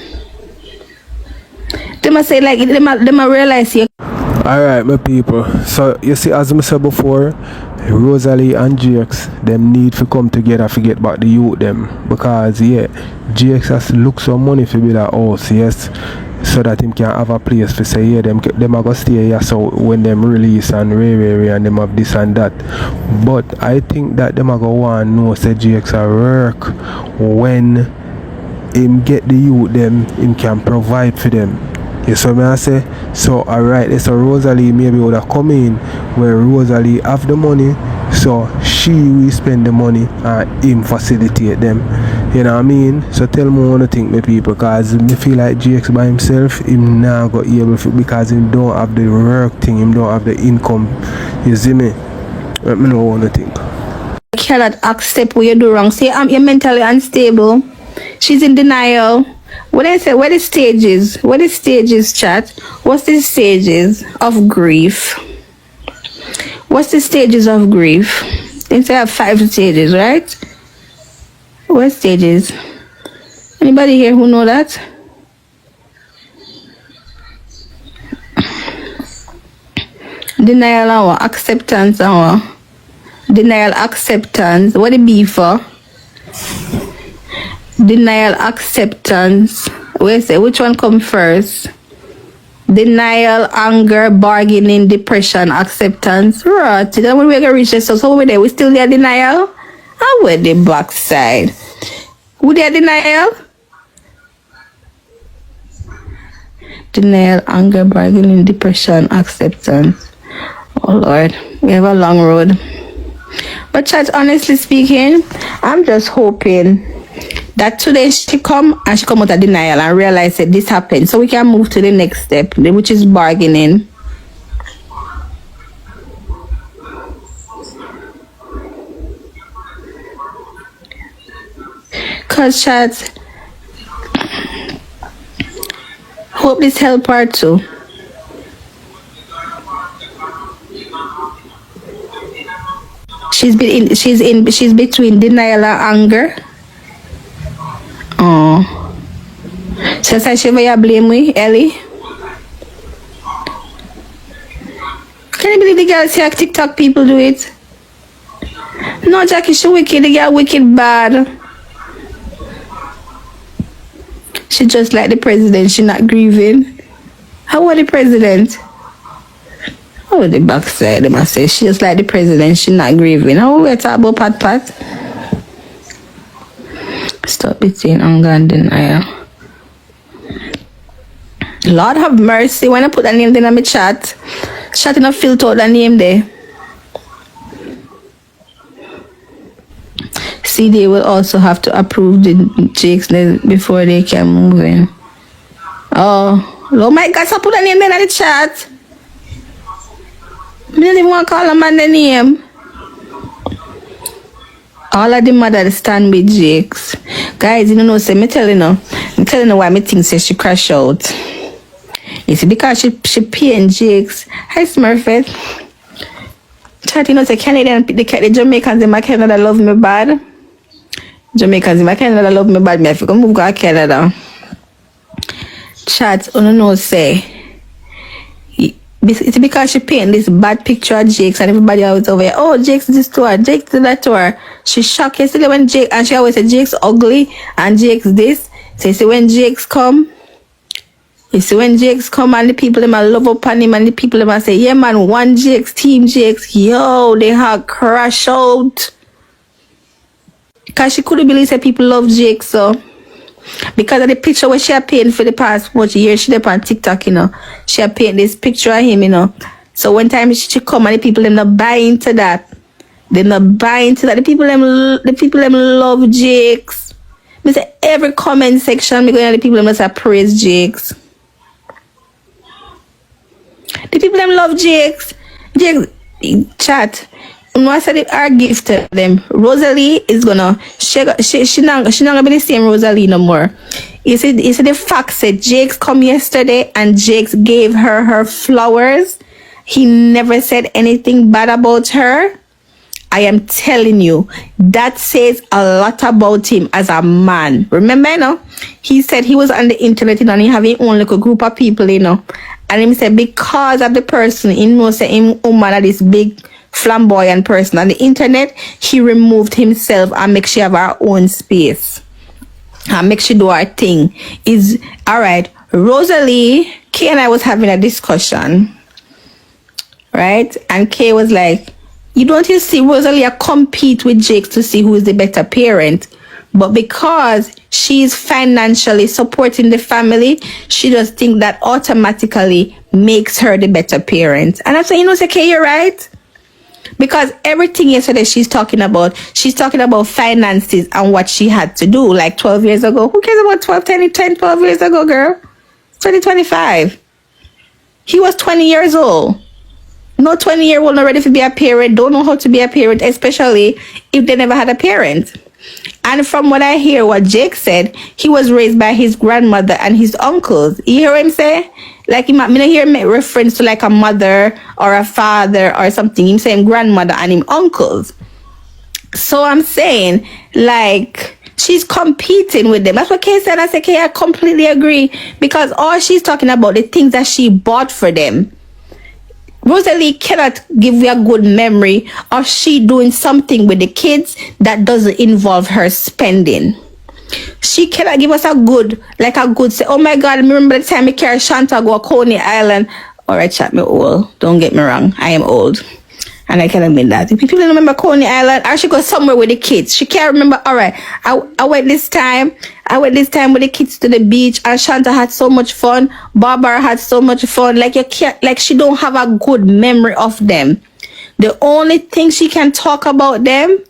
They must say like they must realize you. Alright, my people. So you see, as I said before, Rosealee and JX, them need to come together to get back the youth them. Because yeah, JX has to look some money to build a house, yes. So that him can have a place to say yeah, them are gonna stay here so when them release and and them have this and that. But I think that them are gonna want to know say JX a work when him get the youth them, him can provide for them. You see what I say? So alright, so Rosealee maybe would have come in where Rosealee have the money, so she will spend the money and him facilitate them. You know what I mean? So tell me what you think, my people, because me feel like GX by himself, him now got able to, because he don't have the work thing, him don't have the income. You see me? Let me know what you think. You cannot accept what you do wrong. Say you're mentally unstable. She's in denial. When I say what is stages, chat? What's the stages of grief? What's the stages of grief? They say I have 5 stages, right? What stages? Anybody here who know that? Denial and what? Acceptance and what? Denial, acceptance. What it be for? Denial, acceptance. Wait, say which one come first? Denial, anger, bargaining, depression, acceptance. Right. Then when we gonna reach this, so over there, we still there denial? How with the backside? We there denial? Denial, anger, bargaining, depression, acceptance. Oh Lord, we have a long road. But chat, honestly speaking, I'm just hoping that today she come and she come out of denial and realize that this happened, so we can move to the next step, which is bargaining. Cause chat, hope this help her too. She's between denial and anger. Oh. So she ever blame me, Ellie? Can you believe the girl see how TikTok people do it? No, Jackie, she wicked. The girl wicked bad. She just like the president. She not grieving. How was the president? Oh, the backside, they must say she just like the president, she not grieving. How we talk about pat? Stop between anger and denial. Lord have mercy. When I put that name in my chat in a filter out the name there. See, they will also have to approve the jakes before they can move in. Oh my God, so put the name there in the chat. I don't even want to call a man the name. All of the mothers stand with Jakes. Guys, you know, say, I'm telling you why me think say she crash out. You see, because she paying Jakes. Hi, Smurfette. Chat, you know, say Canadian, the Jamaicans in my Canada love me bad. Jamaicans in my Canada love me bad. Me have to move to Canada. Chat, you know, say, it's because she paint this bad picture of Jakes and everybody always over here. Oh, Jakes this to her, Jakes did that to her. She shocked yesterday when Jake, and she always said Jakes ugly and Jakes this. So you see when Jakes come and the people them a love up on him and the people them a say, yeah man, one Jakes, team Jakes, yo, they had crash out. Because she couldn't believe that people love Jakes, so. Because of the picture where she had painted for the past much years, she did on TikTok, you know. She had painted this picture of him, you know. So one time she come and the people them not buy into that. They not buy into that. The people them love Jakes. Me say every comment section me going to the people them must have praise Jakes. The people them love Jakes. Jakes chat. I said our gift to them. Rosealee is gonna she not gonna be the same Rosealee no more. You see the fact said Jakes come yesterday and Jakes gave her flowers. He never said anything bad about her. I am telling you, that says a lot about him as a man. Remember, you know, he said he was on the internet, you know, and he having only like a group of people, you know. And he said because of the person, he knows that him woman are this big flamboyant person on the internet, he removed himself and make she have her own space and make she do her thing. Is all right. Rosealee, Kay and I was having a discussion, right? And Kay was like, you don't you see Rosealee compete with Jakes to see who is the better parent, but because she's financially supporting the family, she just think that automatically makes her the better parent. And I said, you know, say, Kay, you're right. Because everything yesterday she's talking about finances and what she had to do like 12 years ago. Who cares about 12 years ago, girl? 2025. He was 20 years old. No 20-year-old not ready to be a parent, don't know how to be a parent, especially if they never had a parent. And from what I hear, what Jake said, he was raised by his grandmother and his uncles. You hear him say? Like, I mean, I hear him make reference to like a mother or a father or something. Him saying grandmother and him uncles. So I'm saying, like, she's competing with them. That's what Kay said. I said, Kay, I completely agree. Because all she's talking about, the things that she bought for them. Rosealee cannot give you a good memory of she doing something with the kids that doesn't involve her spending. She cannot give us a good say, oh my God, remember the time I carried Shanta go to Coney Island. Alright, chat, me old. Don't get me wrong. I am old. And I can admit that. If people don't remember Coney Island, or she go somewhere with the kids. She can't remember, alright, I went this time with the kids to the beach, and Shanta had so much fun. Barbara had so much fun. Like, you can't, like, she don't have a good memory of them. The only thing she can talk about them,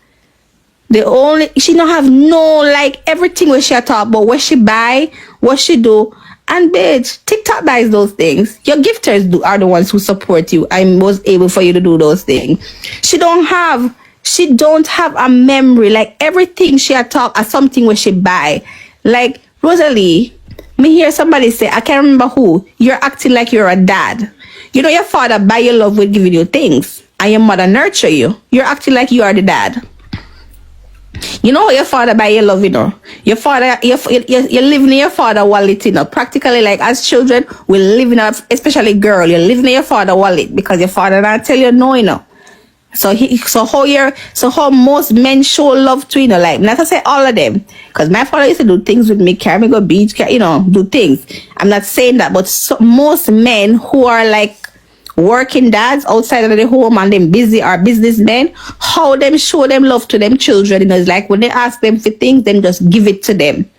she don't have no, like, everything where she talk about, what she buy, what she do. And bitch, TikTok buys those things. Your gifters are the ones who support you. I was able for you to do those things. She don't have a memory. Like, everything she talk as something where she buy. Like, Rosealee, me hear somebody say, I can't remember who, you're acting like you're a dad. You know your father buy you love with giving you things, and your mother nurture you. You're acting like you are the dad. You know your father buy you love, you know. Your father, you're living in your father wallet, you know. Practically, like, as children, we live in especially girl, you're living in your father wallet because your father don't tell you no, you know. So how most men show love to, you know, like, not to say all of them, because my father used to do things with me, carry me go beach, you know, do things. I'm not saying that, but most men who are like working dads outside of the home and them busy or businessmen, how them show them love to them children, you know, it's like when they ask them for things, then just give it to them.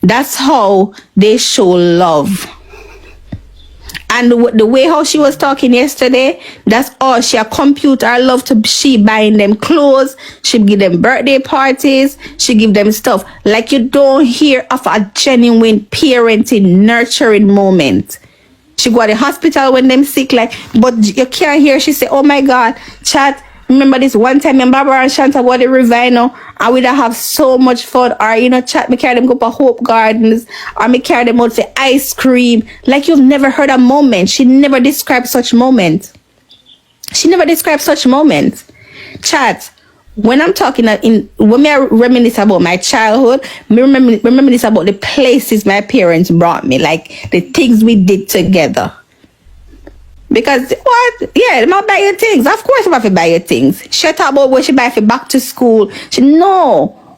That's how they show love. And the way how she was talking yesterday, that's all. She a computer. I love to she buying them clothes. She give them birthday parties. She give them stuff. Like, you don't hear of a genuine parenting, nurturing moment. She go to the hospital when them sick, like, but you can't hear she say, oh my God, chat, remember this one time in Barbara and Shanta go to the river, you know, and we'd have so much fun. Or, you know, chat, me carry them go to Hope Gardens, or me carry them out to ice cream. Like, you've never heard a moment. She never described such moment. She never described such moment. Chat, when I'm talking when I reminisce about my childhood, me remember this about the places my parents brought me, like the things we did together. Because what? Yeah, they might buy you things. Of course, I'm have to buy you things. She talk about what she buy for back to school.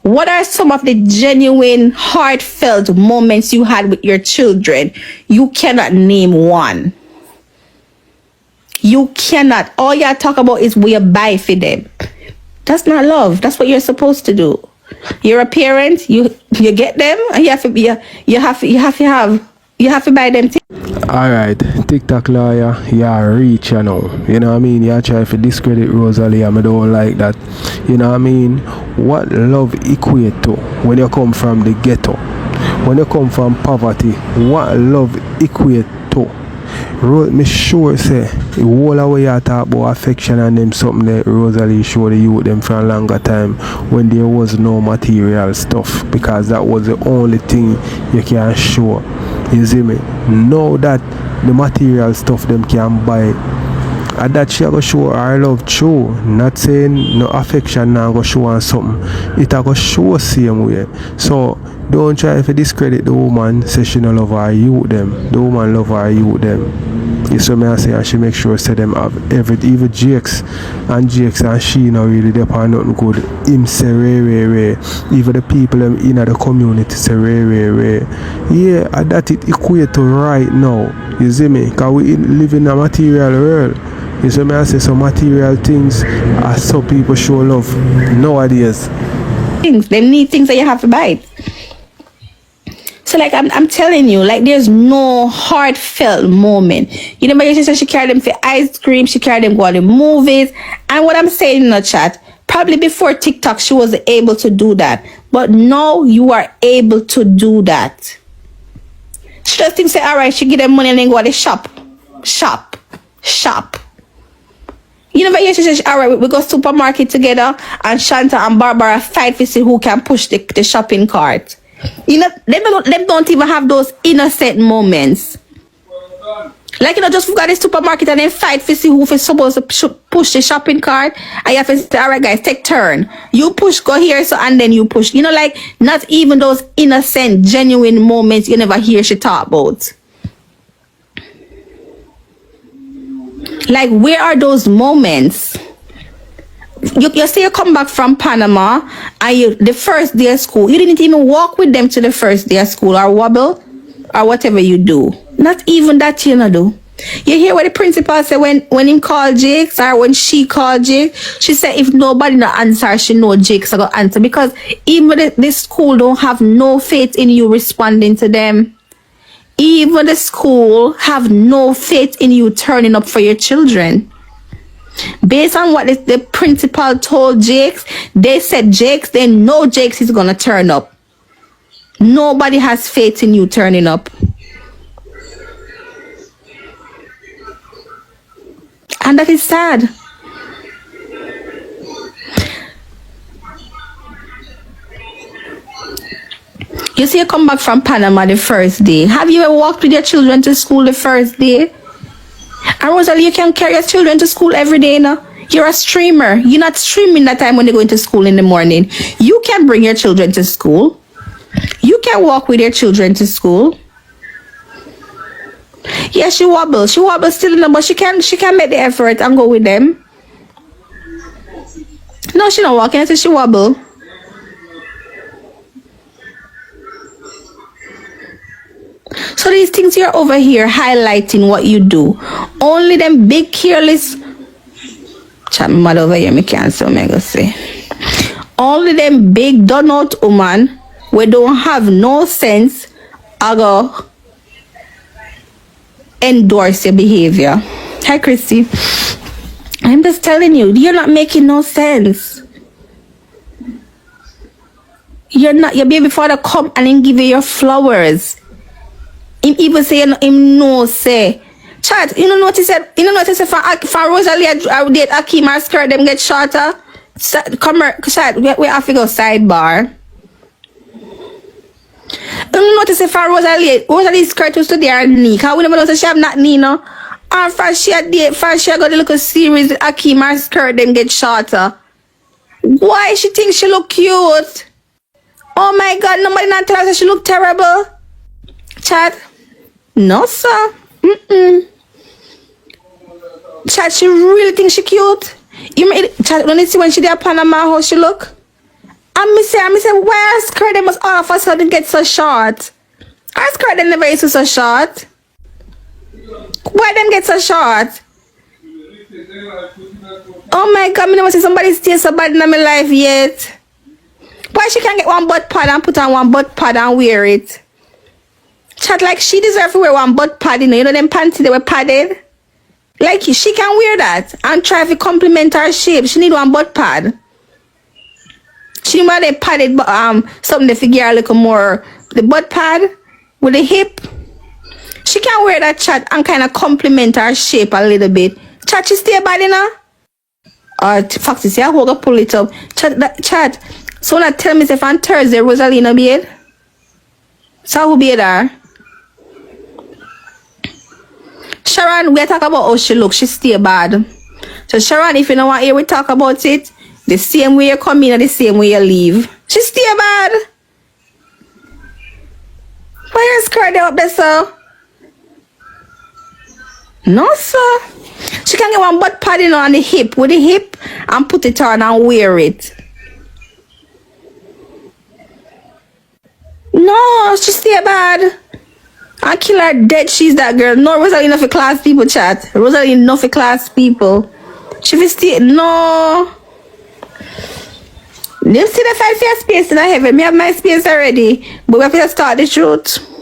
What are some of the genuine, heartfelt moments you had with your children? You cannot name one. You cannot. All you talk about is what you buy for them. That's not love. That's what you're supposed to do. You're a parent. You get them, and you have to buy them things. Alright, TikTok lawyer, reach, you know. You know what I mean? You try to discredit Rosealee, and I don't like that. You know what I mean? What love equate to when you come from the ghetto? When you come from poverty, what love equate to? Me sure say the whole of way you talk about affection and them something that Rosealee showed the youth them for a longer time when there was no material stuff, because that was the only thing you can show. You see me? Now that the material stuff them can buy, and that she go show her love true. Not saying no affection now go show on something. It go show same way. So don't try to discredit the woman, say she no love her youth them. The woman love her youth them. You see me I say, and she make sure say them have even Jakes and she no really depend nothing good. Him say ray. Even the people them in the community say ray. Yeah, and that it equate to right now. You see me? Because we live in a material world. You see me I say, some material things are so people show love nowadays. They need things that you have to buy. So, like, I'm telling you, like, there's no heartfelt moment. You know, my sister, she carried them for ice cream, she carried them go to the movies. And what I'm saying in the chat, probably before TikTok, she was able to do that. But now you are able to do that. She just thinks, all right, she give them money and then go to the shop. You never hear she say, all right, we go supermarket together and Shanta and Barbara fight to see who can push the shopping cart. You know, them don't even have those innocent moments. Like, you know, just go to the supermarket and then fight to see who is supposed to push the shopping cart. And you have to say, all right, guys, take turn. You push, go here, so and then you push. You know, like, not even those innocent, genuine moments you never hear she talk about. Like, where are those moments? You say you come back from Panama and the first day of school, you didn't even walk with them to the first day of school or wobble or whatever you do. Not even that you know do. You hear what the principal said when he called Jakes or when she called Jake? She said if nobody no answer, she know Jake's going to answer because even the school don't have no faith in you responding to them. Even the school have no faith in you turning up for your children. Based on what the principal told Jakes, they said Jakes, they know Jakes is going to turn up. Nobody has faith in you turning up. And that is sad. You see you come back from Panama the first day. Have you ever walked with your children to school the first day? And Rosalie, you can carry your children to school every day now. You're a streamer. You're not streaming that time when they're going to school in the morning. You can bring your children to school. You can walk with your children to school. Yeah, she wobbles. She wobbles still in the but she can make the effort and go with them. No, she not walking, I said she wobble. So these things you're over here highlighting what you do. Only them big careless chat me mad over here, me cancel me go say. Only them big donut woman we don't have no sense I go endorse your behavior. Hi Christy. I'm just telling you, you're not making no sense. You're not your baby father come and then give you your flowers. Him even say him no say. Chat, you know notice for Rosalie I date Akeem her skirt them get shorter. Come here, chat, we have to go sidebar. You notice if Rosalie's skirt was to their knee. Cause we never know that she have not knee no. And first she got the little series Akeem her skirt them get shorter. Why she think she look cute? Oh my god, nobody not tell her she look terrible. Chat. No sir. Chat, she really think she cute. You made chat when you see when she did Panama how she look? And me say, why her skirt them must all of a sudden get so short? Her skirt them never used to so short. Why them get so short? Oh my god, me never see somebody stay so bad in my life yet. Why she can't get one butt pad and put on one butt pad and wear it? Chat, like she deserve to wear one butt pad, you know them panties they were padded? Like she can wear that and try to compliment her shape. She need one butt pad. She might have padded something to figure out a little more. The butt pad with the hip. She can wear that chat and kind of compliment her shape a little bit. Chat, she stay bad enough? Foxy, see, I will go pull it up. Chat. So now tell me if on Thursday Rosalie no bed. So who be there? Sharon, we talk about how she look. She stay bad. So Sharon, if you don't want to hear we talk about it, the same way you come in and the same way you leave. She stay bad. Why your skirt up there, sir? No, sir. She can get one butt padding on the hip, with the hip, and put it on and wear it. No, she stay bad. I kill her dead. She's that girl. No, Rosalie enough for class people, chat. Rosalie enough for class people. She will stay. No. You see the 5 year space in heaven. Me have my space already. But we have to start the truth.